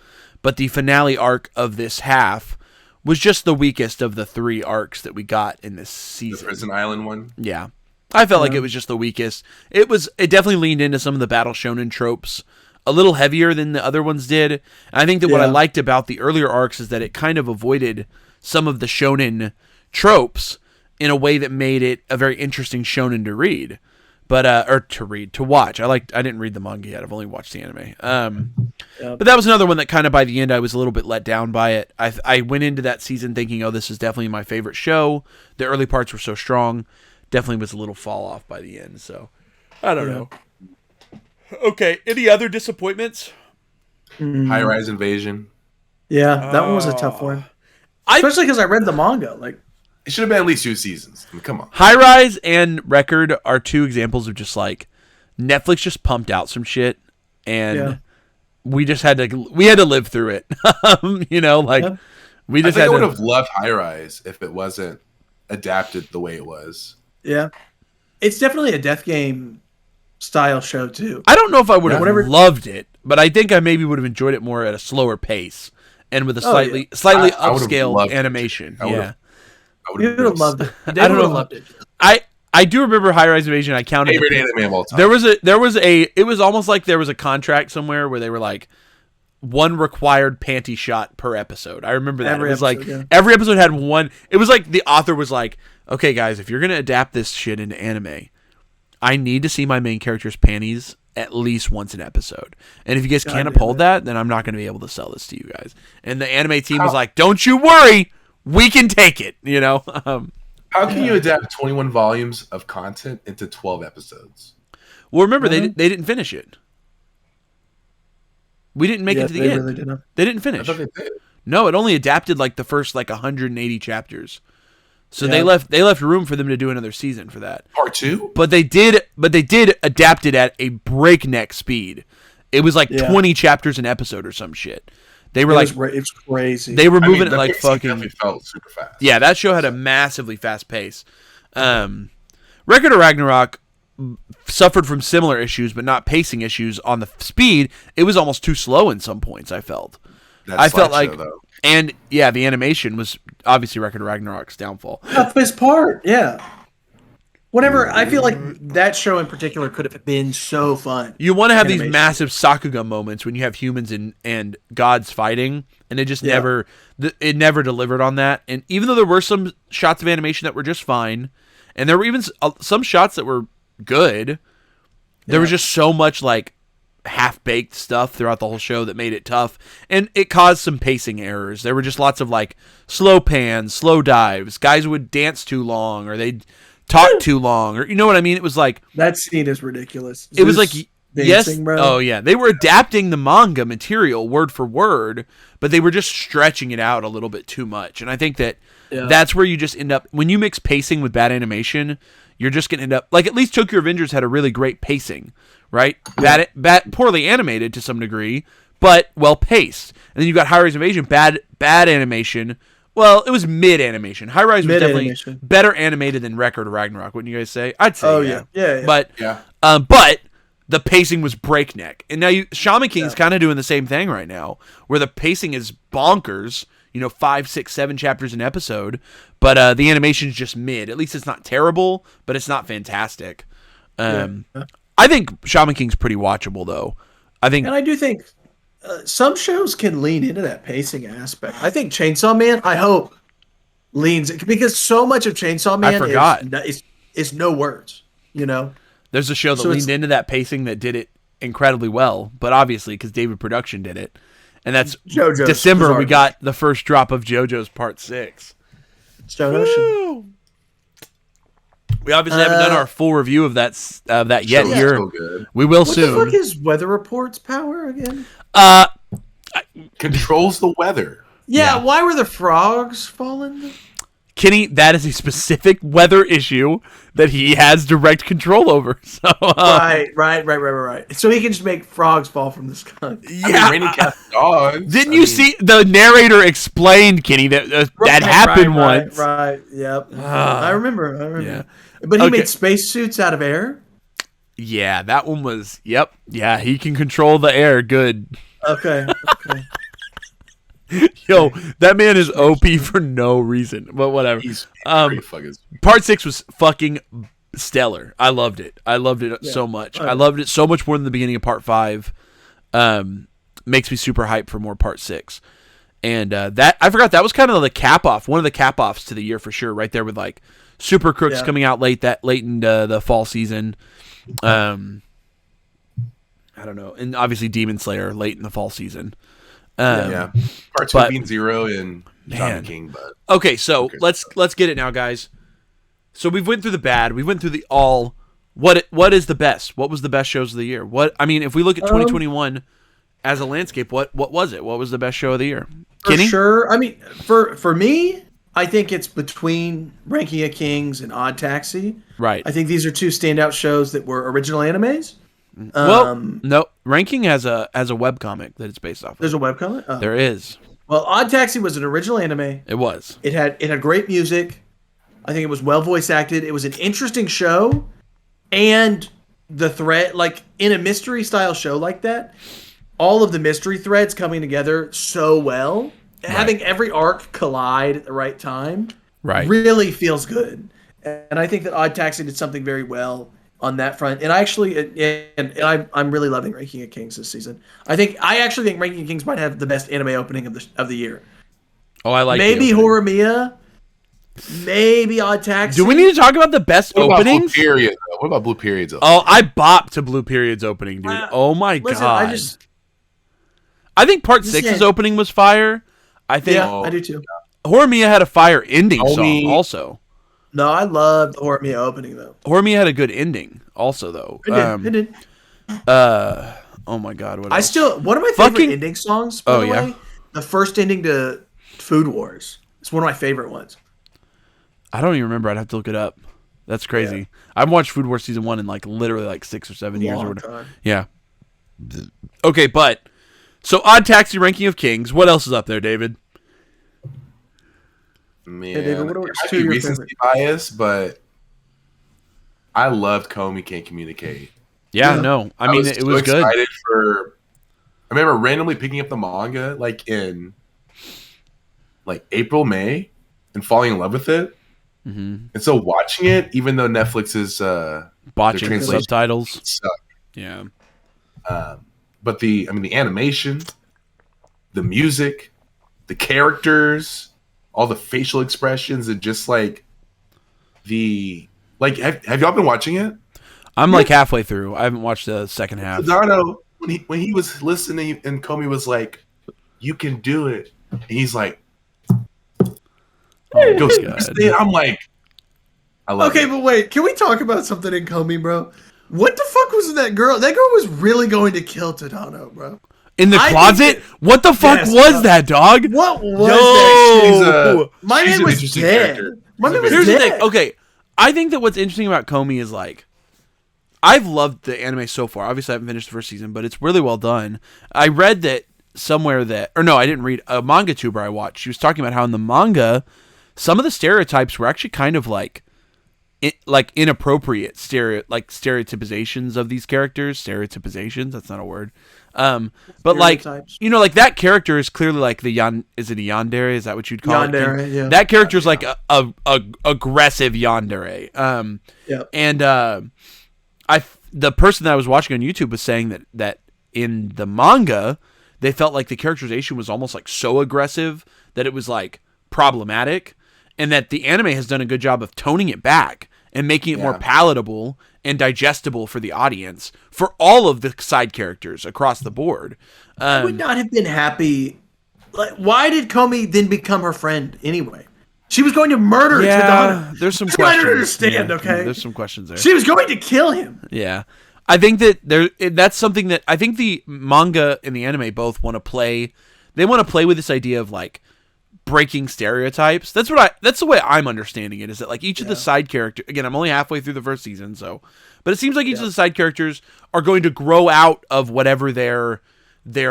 but the finale arc of this half was just the weakest of the 3 arcs that we got in this season. The Prison Island one? Yeah. I felt like it was just the weakest. It definitely leaned into some of the battle shonen tropes a little heavier than the other ones did. And I think that what I liked about the earlier arcs is that it kind of avoided some of the shonen tropes in a way that made it a very interesting shonen to read, to watch. I didn't read the manga yet. I've only watched the anime. But that was another one that kind of by the end I was a little bit let down by it. I went into that season thinking, oh, this is definitely my favorite show. The early parts were so strong. Definitely was a little fall off by the end. So I don't know. Okay, any other disappointments? High Rise Invasion. Yeah, that one was a tough one. Especially because I read the manga. Like, it should have been at least 2 seasons. I mean, come on. High Rise and Record are 2 examples of just like Netflix just pumped out some shit, and we just had to live through it. We just I would have loved High Rise if it wasn't adapted the way it was. Yeah, it's definitely a death game style show too. I don't know if I would have loved it, but I think I maybe would have enjoyed it more at a slower pace and with a slightly upscaled animation. You would have loved it. I don't know. Loved it. I do remember High Rise Invasion. I counted favorite anime of all time. It was almost like there was a contract somewhere where they were like 1 required panty shot per episode. I remember that. Every episode had 1. It was like the author was like, okay, guys, if you're going to adapt this shit into anime, I need to see my main character's panties at least once an episode. And if you guys can't uphold that, then I'm not going to be able to sell this to you guys. And the anime team was like, don't you worry, we can take it, How can you adapt 21 volumes of content into 12 episodes? Well, remember, they didn't finish it. We didn't make it to the end. Really they didn't finish. I thought they did. No, it only adapted like the first 180 chapters. So they left room for them to do another season for that. Part 2? But they did adapt it at a breakneck speed. It was like 20 chapters an episode or some shit. They were it's crazy. They were moving it like fucking. It felt super fast. Yeah, that show had a massively fast pace. Record of Ragnarok suffered from similar issues, but not pacing issues on the speed. It was almost too slow in some points. I felt. I felt like, and yeah, the animation was obviously Record of Ragnarok's downfall. Toughest part, yeah. Whatever, I feel like that show in particular could have been so fun. You want to have these massive Sakuga moments when you have humans and gods fighting, and it just never delivered on that. And even though there were some shots of animation that were just fine, and there were even some shots that were good, There was just so much like half-baked stuff throughout the whole show that made it tough, and it caused some pacing errors. There were just lots of like slow pans, slow dives. Guys would dance too long, or they'd talk too long, or you know what I mean. It was like that scene is ridiculous. It was like dancing, bro. Oh yeah, they were adapting the manga material word for word, but they were just stretching it out a little bit too much. And I think that that's where you just end up when you mix pacing with bad animation. You're just going to end up like at least Tokyo Revengers had a really great pacing, right? Bad, poorly animated to some degree, but well paced. And then you got High Rise Invasion, bad animation. Well, it was mid animation. High Rise was definitely better animated than Record of Ragnarok. Wouldn't you guys say? I'd say yeah. But the pacing was breakneck. And now Shaman King's kind of doing the same thing right now, where the pacing is bonkers. 5, 6, 7 chapters an episode, but the animation's just mid. At least it's not terrible, but it's not fantastic. I think Shaman King's pretty watchable, though. And I do think some shows can lean into that pacing aspect. I think Chainsaw Man, I hope, leans because so much of Chainsaw Man is no words. There's a show that leaned into that pacing that did it incredibly well, but obviously because David Production did it. And that's JoJo's December. Bizarre. We got the first drop of JoJo's Part 6. Stone Ocean. We obviously haven't done our full review of that yet. Here, so we will soon. What the fuck is Weather Report's power again? Controls the weather. Yeah. Why were the frogs falling? Kenny, that is a specific weather issue that he has direct control over. So right. So he can just make frogs fall from the sky. Yeah, raining cats dogs. Didn't you see the narrator explained, Kenny, that happened once? Right. Yep. I remember. Yeah. But he made spacesuits out of air. Yeah, that one was. Yep. Yeah, he can control the air. Good. Okay. Yo, that man is OP for no reason, but whatever. Part 6 was fucking stellar. I loved it. So much. I loved it so much more than the beginning of Part 5. Makes me super hyped for more Part 6. And that I forgot that was kind of the cap off, one of the cap offs to the year for sure. Right there with like Super Crooks coming out late in the fall season. I don't know, and obviously Demon Slayer late in the fall season. Part 2 being 0 and Shaman King. But okay, so let's get it now, guys. So we went through the bad, we went through the all. What is the best? What was the best shows of the year? If we look at 2021 as a landscape, what was it? What was the best show of the year? Kenny? For sure. For me, I think it's between Ranking of Kings and Odd Taxi. Right. I think these are two standout shows that were original animes. No. Ranking has a webcomic that it's based off of. There's a webcomic? Oh. There is. Well, Odd Taxi was an original anime. It was. It had great music. I think it was well voice acted. It was an interesting show. And the thread, like in a mystery style show like that, all of the mystery threads coming together so well, having every arc collide at the right time, really feels good. And I think that Odd Taxi did something very well on that front. And I'm really loving Ranking of Kings this season. I actually think Ranking of Kings might have the best anime opening of the year. Oh, I like maybe Horimiya, maybe Odd Taxi. Do we need to talk about the best openings? What about Blue Period's opening? Oh, I bopped to Blue Period's opening, dude. Oh my god. I think Part 6's opening was fire. I do too. Horimiya had a fire ending song also. No, I loved the Horimiya opening though. Horimiya had a good ending also though. It did. Oh my god, what else? One of my favorite ending songs, by the way, the first ending to Food Wars. It's one of my favorite ones. I don't even remember. I'd have to look it up. That's crazy. Yeah. I've watched Food Wars season 1 in literally 6 or 7 years or whatever. Yeah. Okay, but so Odd Taxi, Ranking of Kings. What else is up there, David? Man, hey, David, what are two recency bias, but I loved Comey Can't Communicate. Yeah, no. I mean, it was good. I remember randomly picking up the manga in April, May, and falling in love with it. Mm-hmm. And so watching it, even though Netflix is botching the subtitles, suck. Yeah. But the animation, the music, the characters, all the facial expressions, and just have y'all been watching it? I'm like halfway through. I haven't watched the second half. Tadano, when he was listening and Comey was like, "You can do it," and he's like, Oh, "Go God. stay." I'm like, I love it. but wait, can we talk about something in Comey, bro? What the fuck was that girl? That girl was really going to kill Tadano, bro. In the closet? What the fuck was bro. that, dog? What was that? My man was dead. My man was Here's the dead. thing. Okay, I think that what's interesting about Comey is like, I've loved the anime so far. Obviously, I haven't finished the first season, but it's really well done. I read that somewhere that, or no, I didn't read, a manga tuber I watched. She was talking about how in the manga, some of the stereotypes were actually kind of like inappropriate stereotypizations of these characters. Stereotypizations, that's not a word. But like, you know, like that character is clearly like is it a yandere? Is that what you'd call yandere, it? yeah. That character is like a aggressive yandere. And the person that I was watching on YouTube was saying that in the manga, they felt like the characterization was almost like so aggressive that it was like problematic, and that the anime has done a good job of toning it back and making it more palatable and digestible for the audience for all of the side characters across the board. I would not have been happy. Like, why did Comey then become her friend anyway? She was going to murder Tadano. There's some That's questions. I don't understand, okay? There's some questions there. She was going to kill him. Yeah. I think that that's something that I think the manga and the anime both want to play. They want to play with this idea of like breaking stereotypes. That's the way I'm understanding it, is that like each of the side characters, again, I'm only halfway through the first season, but it seems like each of the side characters are going to grow out of whatever their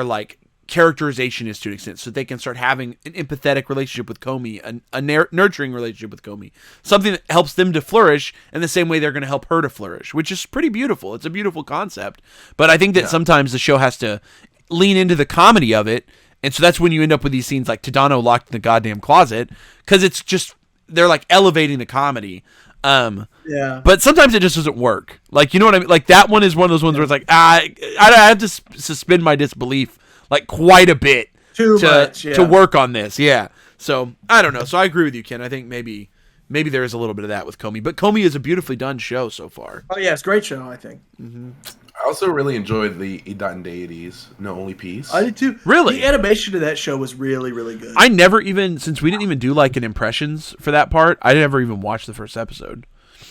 like characterization is to an extent, so they can start having an empathetic relationship with Comey, a nurturing relationship with Comey, something that helps them to flourish in the same way they're going to help her to flourish, which is pretty beautiful. It's a beautiful concept, but I think that sometimes the show has to lean into the comedy of it, and so that's when you end up with these scenes like Tadano locked in the goddamn closet, because it's just, they're like elevating the comedy. But sometimes it just doesn't work. Like, you know what I mean? Like that one is one of those ones where it's like, I have to suspend my disbelief like quite a bit to work on this. Yeah. So I don't know. So I agree with you, Ken. I think maybe there is a little bit of that with Comey, but Comey is a beautifully done show so far. Oh yeah, it's a great show, I think. Mm-hmm. I also really enjoyed the Idaten Deities No Only Peace. I did too. Really? The animation of that show was really, really good. I never even, since we didn't even do like an impressions for that part, I never even watched the first episode.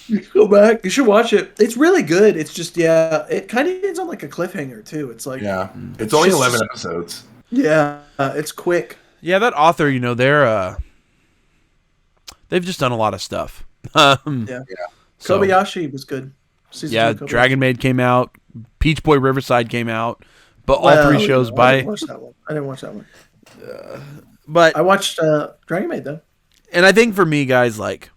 You should go back. You should watch it. It's really good. It's just, it kind of ends on like a cliffhanger too. It's like, it's only 11 episodes. Yeah, it's quick. Yeah, that author, you know, they've just done a lot of stuff. So, Kobayashi was good. Season 2 Dragon Maid came out, Peach Boy Riverside came out, but all three shows I didn't watch that one. But I watched Dragon Maid though. And I think for me, guys, like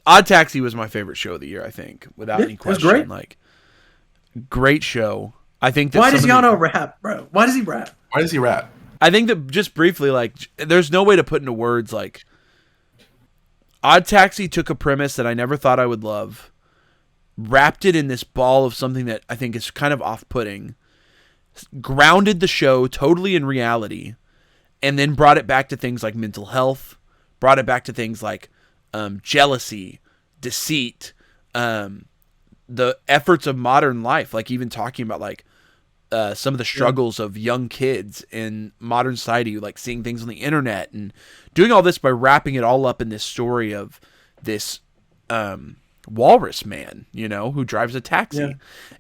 Odd Taxi was my favorite show of the year. I think, without any question. It was great. Like, great show. I think that why does Yano rap, bro? Why does he rap? Why does he rap? I think that just briefly, like, there's no way to put into words. Like, Odd Taxi took a premise that I never thought I would love, wrapped it in this ball of something that I think is kind of off-putting, grounded the show totally in reality, and then brought it back to things like mental health, brought it back to things like jealousy, deceit, the efforts of modern life, like even talking about like some of the struggles of young kids in modern society, like seeing things on the internet and doing all this by wrapping it all up in this story of this walrus man, you know, who drives a taxi. Yeah.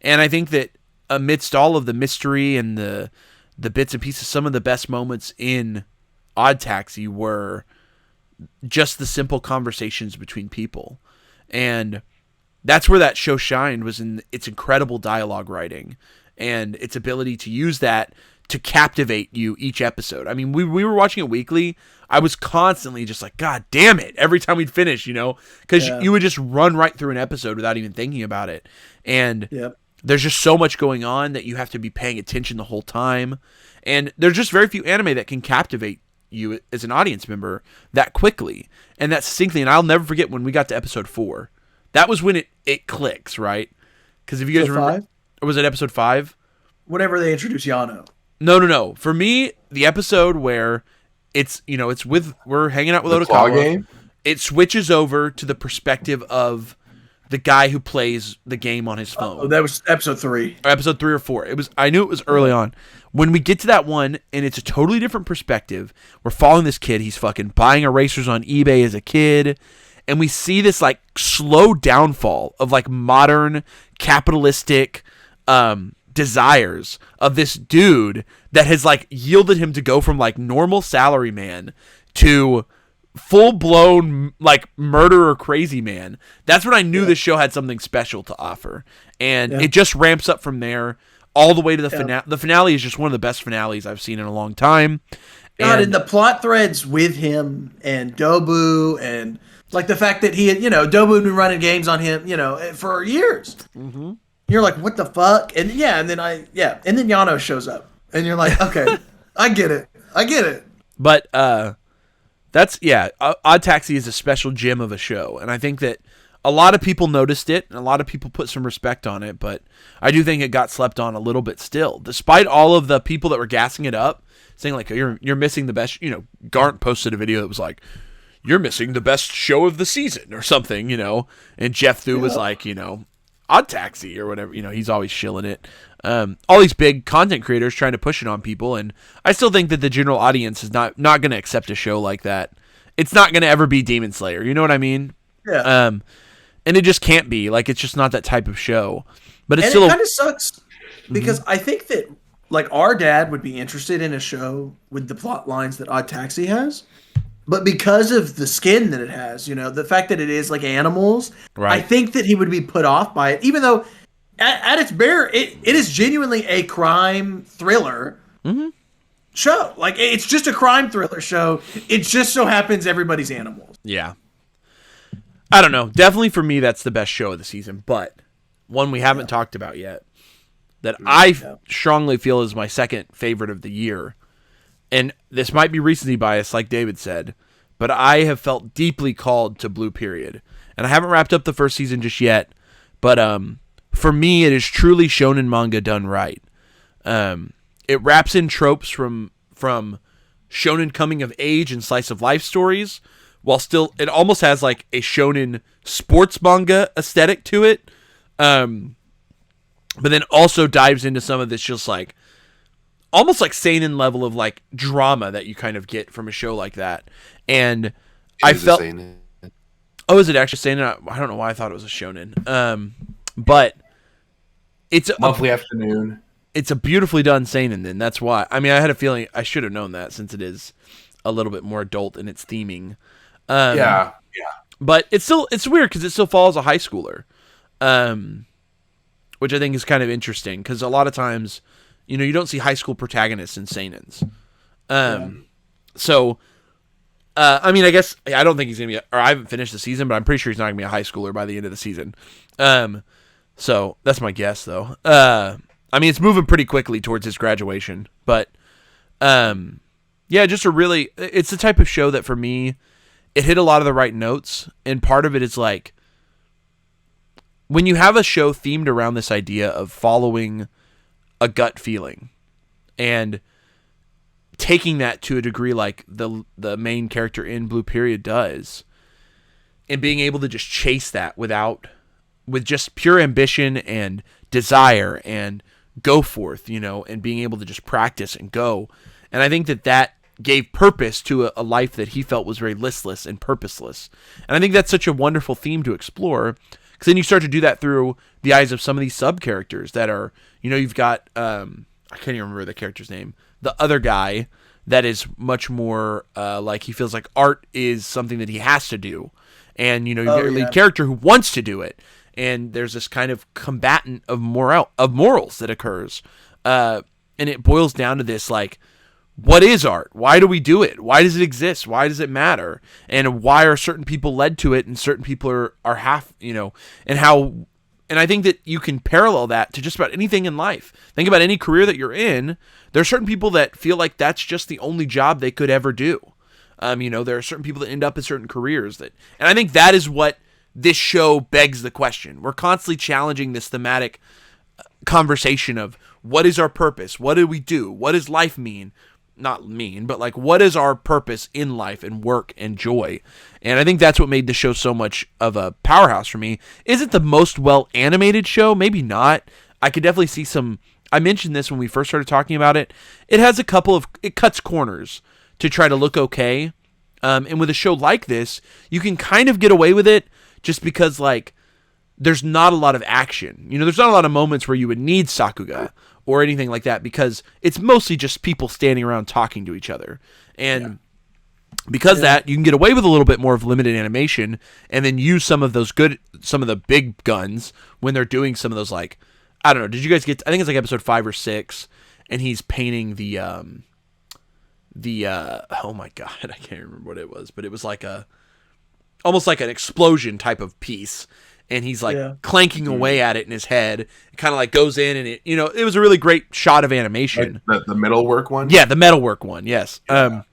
And I think that amidst all of the mystery and the bits and pieces, some of the best moments in Odd Taxi were just the simple conversations between people. And that's where that show shined, was in its incredible dialogue writing and its ability to use that to captivate you each episode. I mean, we were watching it weekly. I was constantly just like, God damn it, every time we'd finish, you know, because you would just run right through an episode without even thinking about it. And there's just so much going on that you have to be paying attention the whole time. And there's just very few anime that can captivate you as an audience member that quickly and that succinctly. And I'll never forget when we got to episode 4. That was when it clicks, right? Because if you guys remember, 5? Or was it episode 5? Whenever they introduce Yano. No. For me, the episode where it's, you know, we're hanging out with Otokawa. It switches over to the perspective of the guy who plays the game on his phone. Oh, that was episode 3. Or episode 3 or 4. I knew it was early on. When we get to that one, and it's a totally different perspective, we're following this kid. He's fucking buying erasers on eBay as a kid. And we see this like slow downfall of like modern capitalistic desires of this dude that has like yielded him to go from like normal salaryman to full-blown like murderer crazy man. That's when I knew this show had something special to offer, and it just ramps up from there all the way to the finale. The finale is just one of the best finales I've seen in a long time. And the plot threads with him and Dobu, and like the fact that he had, Dobu had been running games on him, for years. Mm-hmm. You're like, what the fuck? And and then Yano shows up, and you're like, okay, I get it. But that's Odd Taxi is a special gem of a show, and I think that a lot of people noticed it, and a lot of people put some respect on it, but I do think it got slept on a little bit still, despite all of the people that were gassing it up, saying like, you're missing the best. Garnt posted a video that was like, you're missing the best show of the season or something, and Jeff Thu was like, Odd Taxi or whatever, he's always shilling it. All these big content creators trying to push it on people, and I still think that the general audience is not going to accept a show like that. It's not going to ever be Demon Slayer, you know what I mean? Yeah. And it just can't be. Like, it's just not that type of show. But it's and still it kind of sucks because I think that like our dad would be interested in a show with the plot lines that Odd Taxi has. But because of the skin that it has, the fact that it is like animals, right. I think that he would be put off by it, even though at its bare, it is genuinely a crime thriller show. Like, it's just a crime thriller show. It just so happens everybody's animals. Yeah. I don't know. Definitely for me, that's the best show of the season, but one we haven't talked about yet that I strongly feel is my second favorite of the year. And this might be recency bias, like David said, but I have felt deeply called to Blue Period. And I haven't wrapped up the first season just yet, but for me, it is truly shonen manga done right. It wraps in tropes from shonen coming of age and slice of life stories, while still it almost has like a shonen sports manga aesthetic to it. But then also dives into some of this just like almost like seinen level of like drama that you kind of get from a show like that. And I felt, is it actually seinen? I don't know why I thought it was a shonen. But it's monthly afternoon. It's a beautifully done seinen. Then that's why. I mean, I had a feeling I should have known that since it is a little bit more adult in its theming. Yeah. But it's weird because it still follows a high schooler, which I think is kind of interesting because a lot of times, you don't see high school protagonists in seinens. So, I mean, I guess I don't think he's gonna be, or I haven't finished the season, but I'm pretty sure he's not gonna be a high schooler by the end of the season. So that's my guess, though. I mean, it's moving pretty quickly towards his graduation, but just it's the type of show that for me, it hit a lot of the right notes, and part of it is like when you have a show themed around this idea of following a gut feeling and taking that to a degree like the main character in Blue Period does, and being able to just chase that with just pure ambition and desire and go forth, and being able to just practice and go. And I think that gave purpose to a life that he felt was very listless and purposeless. And I think that's such a wonderful theme to explore, because then you start to do that through the eyes of some of these sub-characters that are, you've got, I can't even remember the character's name, the other guy that is much more like he feels like art is something that he has to do. And, you've got your lead character who wants to do it. And there's this kind of combatant of morals that occurs. And it boils down to this, like, what is art? Why do we do it? Why does it exist? Why does it matter? And why are certain people led to it and certain people are half, and how, and I think that you can parallel that to just about anything in life. Think about any career that you're in. There are certain people that feel like that's just the only job they could ever do. There are certain people that end up in certain careers and I think that is what this show begs the question. We're constantly challenging this thematic conversation of what is our purpose? What do we do? What does life mean? not mean, but like, what is our purpose in life and work and joy? And I think that's what made the show so much of a powerhouse for me. Is it the most well animated show? Maybe not. I could definitely see some. I mentioned this when we first started talking about it. It has it cuts corners to try to look okay. And with a show like this, you can kind of get away with it just because, like, there's not a lot of action. You know, there's not a lot of moments where you would need Sakuga or anything like that, because it's mostly just people standing around talking to each other. And because of that, you can get away with a little bit more of limited animation and then use some of the big guns when they're doing some of those, like, I don't know, did you guys get, I think it's like episode 5 or 6, and he's painting the oh my god, I can't remember what it was, but it was like almost like an explosion type of piece. And he's like clanking away at it in his head. It kind of like goes in, and it was a really great shot of animation. Like the metalwork one? Yeah, the metalwork one, yes. Yeah.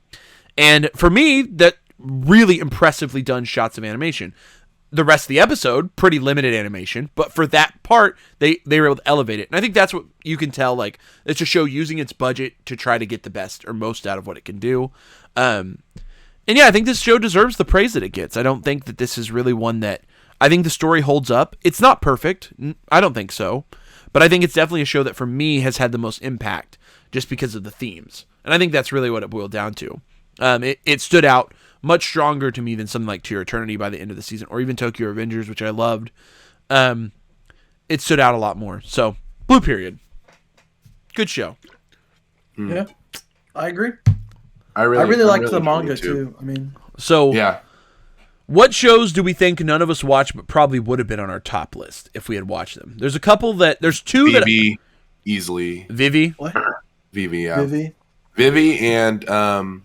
And for me, that really impressively done shots of animation. The rest of the episode, pretty limited animation, but for that part, they were able to elevate it. And I think that's what you can tell, like, it's a show using its budget to try to get the best or most out of what it can do. And yeah, I think this show deserves the praise that it gets. I don't think that this is really one that, I think the story holds up. It's not perfect. I don't think so. But I think it's definitely a show that, for me, has had the most impact just because of the themes. And I think that's really what it boiled down to. It stood out much stronger to me than something like To Your Eternity by the end of the season, or even Tokyo Revengers, which I loved. It stood out a lot more. So, Blue Period. Good show. Yeah, I agree. I really liked the manga too. I mean, so yeah. What shows do we think none of us watched but probably would have been on our top list if we had watched them? There's a couple there's two Vivy, easily. Vivy? What? Vivy, yeah. Vivy and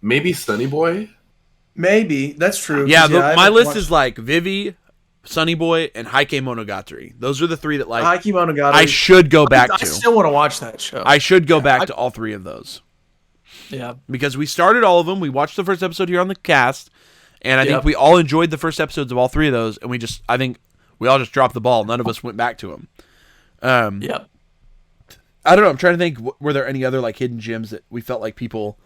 maybe Sunny Boy? Maybe. That's true. Yeah, my list is like Vivy, Sunny Boy, and Heike Monogatari. Those are the three that, like, Heike Monogatari. I should go back to. I still want to watch that show. I should go back to all three of those. Yeah. Because we started all of them. We watched the first episode here on the cast, and I think we all enjoyed the first episodes of all three of those, and I think we all just dropped the ball. None of us went back to them. Yep. I don't know. I'm trying to think, were there any other, like, hidden gems that we felt like people...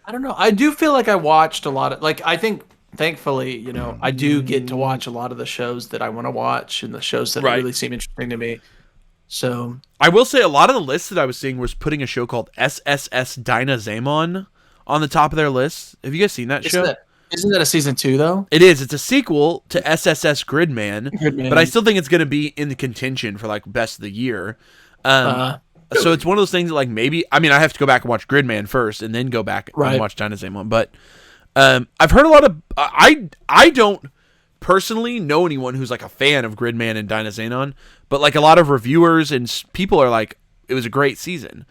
I don't know. I do feel like I watched a lot of, like, I think, thankfully, I do get to watch a lot of the shows that I want to watch and the shows that really seem interesting to me. So I will say a lot of the lists that I was seeing was putting a show called SSS Dynazamon on the top of their list. Have you guys seen that show? Isn't that a season 2 though? It is. It's a sequel to SSS Gridman, but I still think it's going to be in the contention for, like, best of the year. So it's one of those things that, like, maybe, I mean, I have to go back and watch Gridman first and then go back and watch Dynazamon. But I've heard a lot of, I don't personally know anyone who's, like, a fan of Gridman and Dynazamon, but, like, a lot of reviewers and people are like, it was a great season.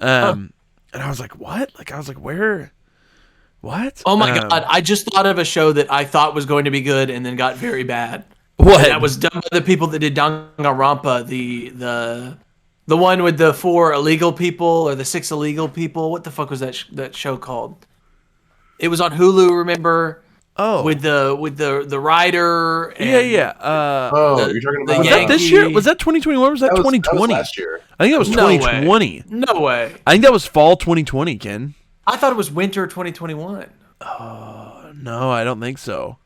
And I was like, what? Like, I was like, where? What? Oh my god! I just thought of a show that I thought was going to be good and then got very bad. What? And that was done by the people that did Danganronpa, the one with the 4 illegal people or the 6 illegal people. What the fuck was that show called? It was on Hulu. Remember? Oh, with the writer. And you're talking about was that this year? Was that 2021? Or was that 2020? That was last year. I think that was 2020. No way. I think that was fall 2020, Ken. I thought it was winter 2021. Oh no, I don't think so.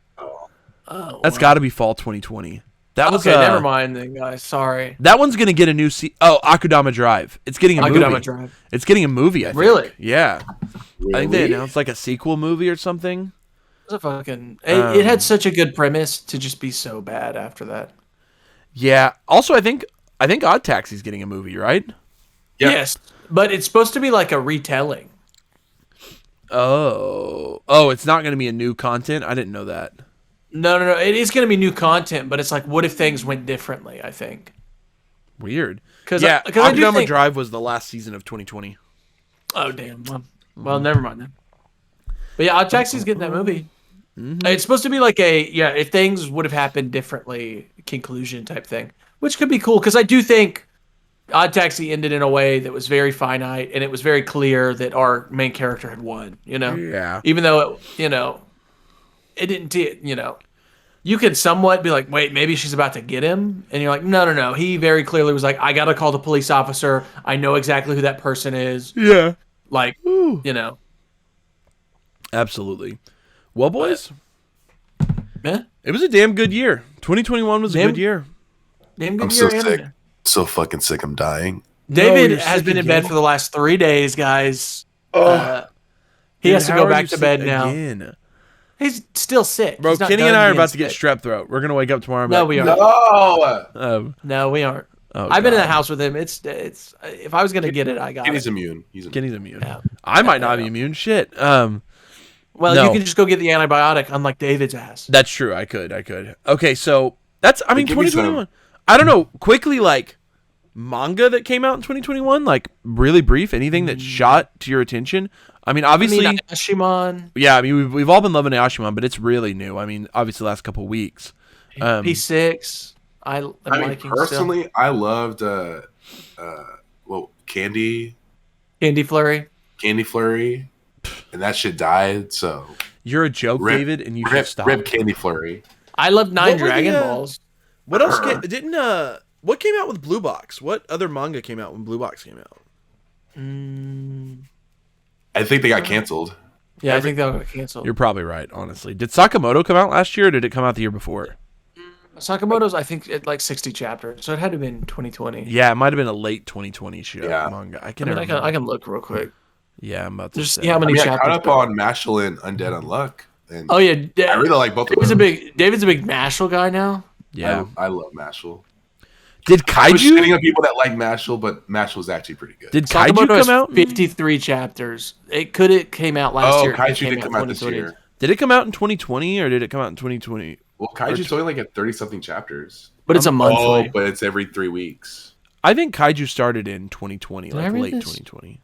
Oh, that's got to be fall 2020. That was okay. Never mind, then, guys. Sorry. That one's gonna get a new Akudama Drive. It's getting a movie. Drive. It's getting a movie. I think. Really? Yeah. Really? I think they announced, like, a sequel movie or something. It was a fucking. It had such a good premise to just be so bad after that. Yeah. Also, I think Odd Taxi's getting a movie, right? Yep. Yes, but it's supposed to be like a retelling. Oh, it's not going to be a new content? I didn't know that. No. It is going to be new content, but it's like, what if things went differently, I think. Weird. Because Akudama Drive was the last season of 2020. Oh, damn. Well, never mind then. But yeah, Odd Taxi's getting that movie. Mm-hmm. It's supposed to be like if things would have happened differently conclusion type thing, which could be cool, because I do think Odd Taxi ended in a way that was very finite, and it was very clear that our main character had won, Yeah. Even though, it didn't, you could somewhat be like, wait, maybe she's about to get him. And you're like, no. He very clearly was like, I got to call the police officer. I know exactly who that person is. Yeah. Like, you know. Absolutely. Well, boys. Yeah. It was a damn good year. 2021 was a good year. Damn good I'm year. so sick. So fucking sick. I'm dying. David has been in bed for the last 3 days, guys. He has to go back to bed now. Again? He's still sick. Bro, Kenny and I are about to get strep throat. We're going to wake up tomorrow. No, we aren't. No, we aren't. I've been in the house with him. It's. If I was going to get it, I got Kenny's it. immune. Kenny's immune. Yeah. I might not be immune. Shit. Well, no. you can just go get the antibiotic, unlike David's ass. That's true. I could. Okay, so that's. I mean, 2021. I don't know. Quickly, like manga that came out in 2021. Like really brief. Anything that shot to your attention. I mean, obviously, Ashimon. Yeah, I mean, we've all been loving Ashimon, but it's really new. I mean, obviously, the last couple of weeks. P6. I mean, personally, still. I loved Candy Flurry, and that shit died. So you're a joke, David, and you should stop. Rip Candy Flurry. I loved 9 Dragon Balls. What else what came out with Blue Box? What other manga came out when Blue Box came out? I think they got canceled. Yeah, I think they got canceled. You're probably right, honestly. Did Sakamoto come out last year, or did it come out the year before? Sakamoto's, I think, at like 60 chapters, so it had to have been 2020. Yeah, it might have been a late 2020 show manga. I can look real quick. Yeah, I'm about to just see how many chapters. I caught up on Mashal and Undead Unluck. And oh yeah, I really like both of them. David's a big Mashal guy now. Yeah, I love Mashal. Did Kaiju? I was shitting on people that like Mashal, but Mashal was actually pretty good. Did Kaiju come out? 53 chapters. It came out last year. Oh, Kaiju did come out this year. Did it come out in 2020 or did it come out in 2020? Well, Kaiju's only like at 30-something chapters. But it's a monthly. Oh, but it's every 3 weeks. I think Kaiju started in 2020, like late 2020.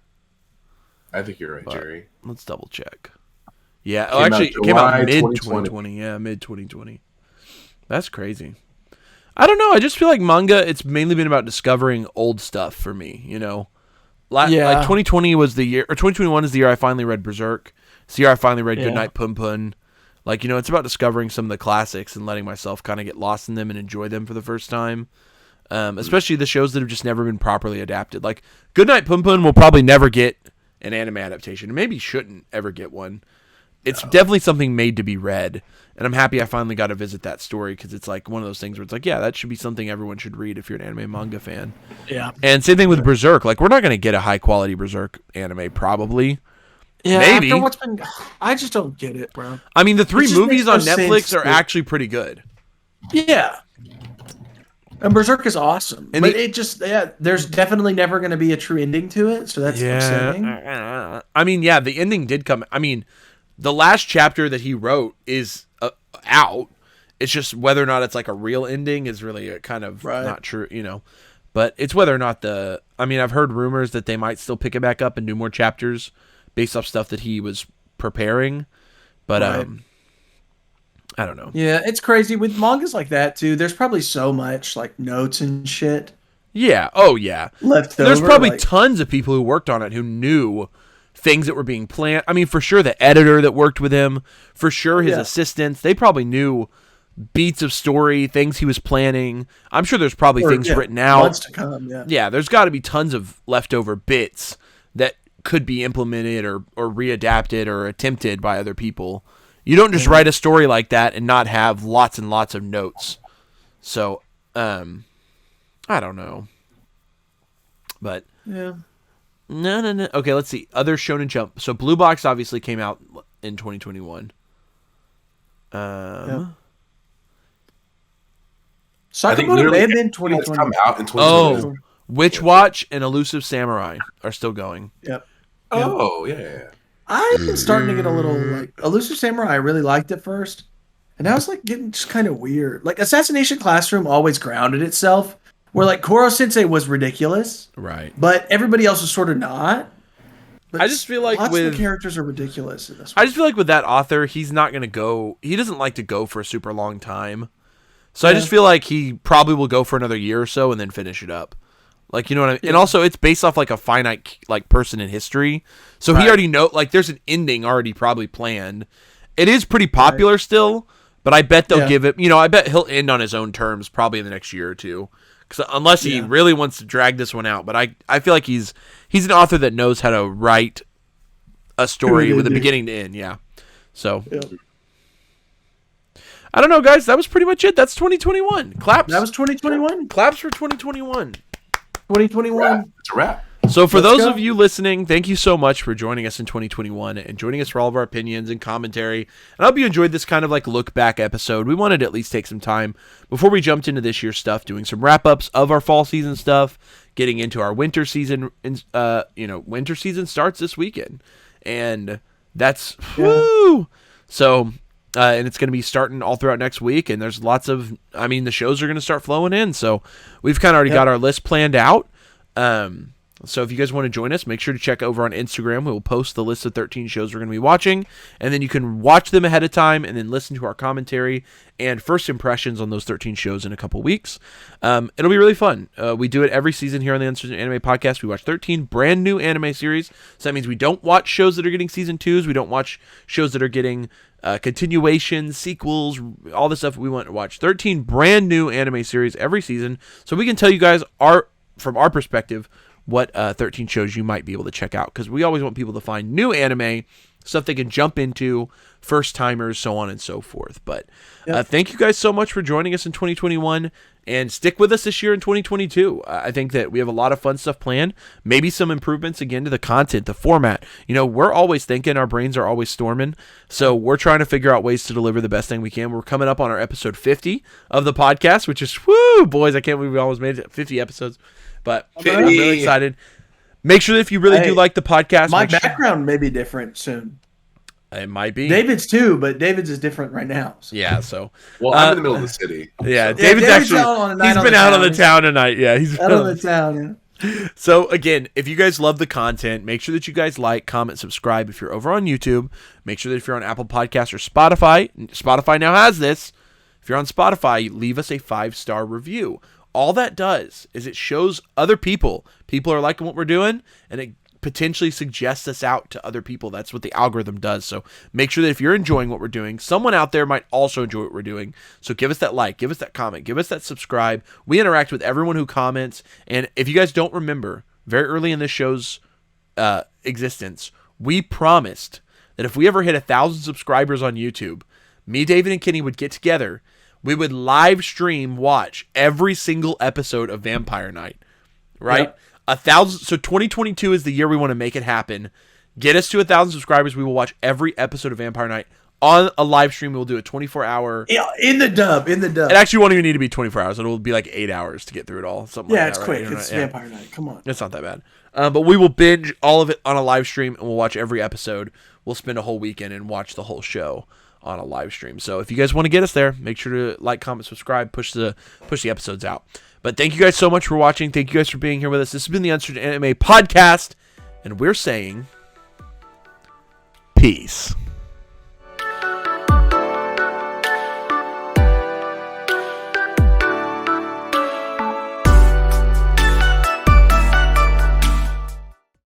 I think you're right, Jerry. Let's double check. Yeah, it came out mid 2020. Yeah, mid 2020. That's crazy. I don't know. I just feel like manga, it's mainly been about discovering old stuff for me, you know? Like 2020 was the year, or 2021 is the year I finally read Berserk. It's the year I finally read Goodnight Pun Pun. Like, you know, it's about discovering some of the classics and letting myself kind of get lost in them and enjoy them for the first time. Especially the shows that have just never been properly adapted. Like, Goodnight Pun Pun will probably never get an anime adaptation. Maybe shouldn't ever get one. It's definitely something made to be read. And I'm happy I finally got to visit that story because it's like one of those things where it's like, yeah, that should be something everyone should read if you're an anime manga fan. Yeah. And same thing with Berserk. Like, we're not going to get a high quality Berserk anime, probably. Yeah, maybe. I just don't get it, bro. I mean, the 3 movies on Netflix are actually pretty good. Yeah. And Berserk is awesome. And but there's definitely never going to be a true ending to it, so that's upsetting. I mean, yeah, the ending did come. I mean, the last chapter that he wrote is out. It's just whether or not it's like a real ending is really a kind of not true, you know. But it's whether or not I mean, I've heard rumors that they might still pick it back up and do more chapters based off stuff that he was preparing. But I don't know. Yeah, it's crazy with mangas like that too. There's probably so much like notes and shit. Yeah. Oh yeah. Left over. There's probably tons of people who worked on it who knew things that were being planned. I mean, for sure, the editor that worked with him, for sure, his assistants, they probably knew beats of story, things he was planning. I'm sure there's probably things written out. Months to come, yeah, there's got to be tons of leftover bits that could be implemented or readapted or attempted by other people. You don't just write a story like that and not have lots and lots of notes. So, I don't know. But yeah. No. Okay, let's see. Other Shonen Jump. So Blue Box obviously came out in 2021. Sakamoto may have been 2020. Come out in 2020. Oh, Witch Watch and Elusive Samurai are still going. Yep. Oh, yeah. I'm starting to get a little like Elusive Samurai. I really liked it first, and now it's like getting just kind of weird. Like Assassination Classroom always grounded itself, where like Koro Sensei was ridiculous, right? But everybody else was sort of not. But I just feel like lots of the characters are ridiculous in this one. I just feel like with that author, he's not going to go. He doesn't like to go for a super long time, so I just feel like he probably will go for another year or so and then finish it up. Like, you know what I mean? Yeah. And also, it's based off, like, a finite, like, person in history. So he already like, there's an ending already probably planned. It is pretty popular still, But I bet they'll give it, I bet he'll end on his own terms probably in the next year or two. Because unless he really wants to drag this one out. But I feel like he's an author that knows how to write a story with a beginning to end. Yeah. So. Yep. I don't know, guys. That was pretty much it. That's 2021. Claps. That was 2021. Claps for 2021. 2021. It's a wrap. So for those of you listening, thank you so much for joining us in 2021 and joining us for all of our opinions and commentary. And I hope you enjoyed this kind of like look back episode. We wanted to at least take some time before we jumped into this year's stuff, doing some wrap ups of our fall season stuff, getting into our winter season. Winter season starts this weekend, and that's woo. So. And it's going to be starting all throughout next week, and there's lots of, the shows are going to start flowing in, so we've kind of already got our list planned out. So if you guys want to join us, make sure to check over on Instagram. We will post the list of 13 shows we're going to be watching, and then you can watch them ahead of time and then listen to our commentary and first impressions on those 13 shows in a couple weeks. It'll be really fun. We do it every season here on the Uncensored Anime Podcast. We watch 13 brand new anime series, so that means we don't watch shows that are getting season 2s. We don't watch shows that are getting continuations, sequels, all this stuff. We want to watch 13 brand new anime series every season, so we can tell you guys from our perspective what 13 shows you might be able to check out, because we always want people to find new anime, stuff they can jump into, first timers, so on and so forth. But thank you guys so much for joining us in 2021, and stick with us this year in 2022. I think that we have a lot of fun stuff planned, maybe some improvements again to the content, the format. We're always thinking, our brains are always storming, so we're trying to figure out ways to deliver the best thing we can. We're coming up on our episode 50 of the podcast, which is, woo, boys, I can't believe we almost made it 50 episodes. But I'm really excited. Make sure that if you really do like the podcast, my background may be different soon. It might be. David's too, but David's is different right now. So. Yeah, so. Well, I'm in the middle of the city. Yeah, David's actually, he's been out on the town tonight. Yeah, he's out on the town, yeah. So, again, if you guys love the content, make sure that you guys like, comment, subscribe. If you're over on YouTube, make sure that if you're on Apple Podcasts or Spotify now has this. If you're on Spotify, leave us a 5-star review. All that does is it shows other people are liking what we're doing, and it potentially suggests us out to other people. That's what the algorithm does. So make sure that if you're enjoying what we're doing, someone out there might also enjoy what we're doing. So give us that like, give us that comment, give us that subscribe. We interact with everyone who comments. And if you guys don't remember, very early in this show's existence, we promised that if we ever hit 1,000 subscribers on YouTube, me, David, and Kenny would get together. We would live stream watch every single episode of Vampire Night, right? Yep. 1,000. So 2022 is the year we want to make it happen. Get us to 1,000 subscribers. We will watch every episode of Vampire Night on a live stream. We'll do a 24-hour. Yeah, in the dub. It actually won't even need to be 24 hours. It'll be like 8 hours to get through it all. Something like it's that, quick. Right? It's Vampire Night. Come on. It's not that bad. But we will binge all of it on a live stream, and we'll watch every episode. We'll spend a whole weekend and watch the whole show on a live stream. So if you guys want to get us there, make sure to like, comment, subscribe, push the episodes out. But thank you guys so much for watching. Thank you guys for being here with us. This has been the Uncensored Anime Podcast, and we're saying peace.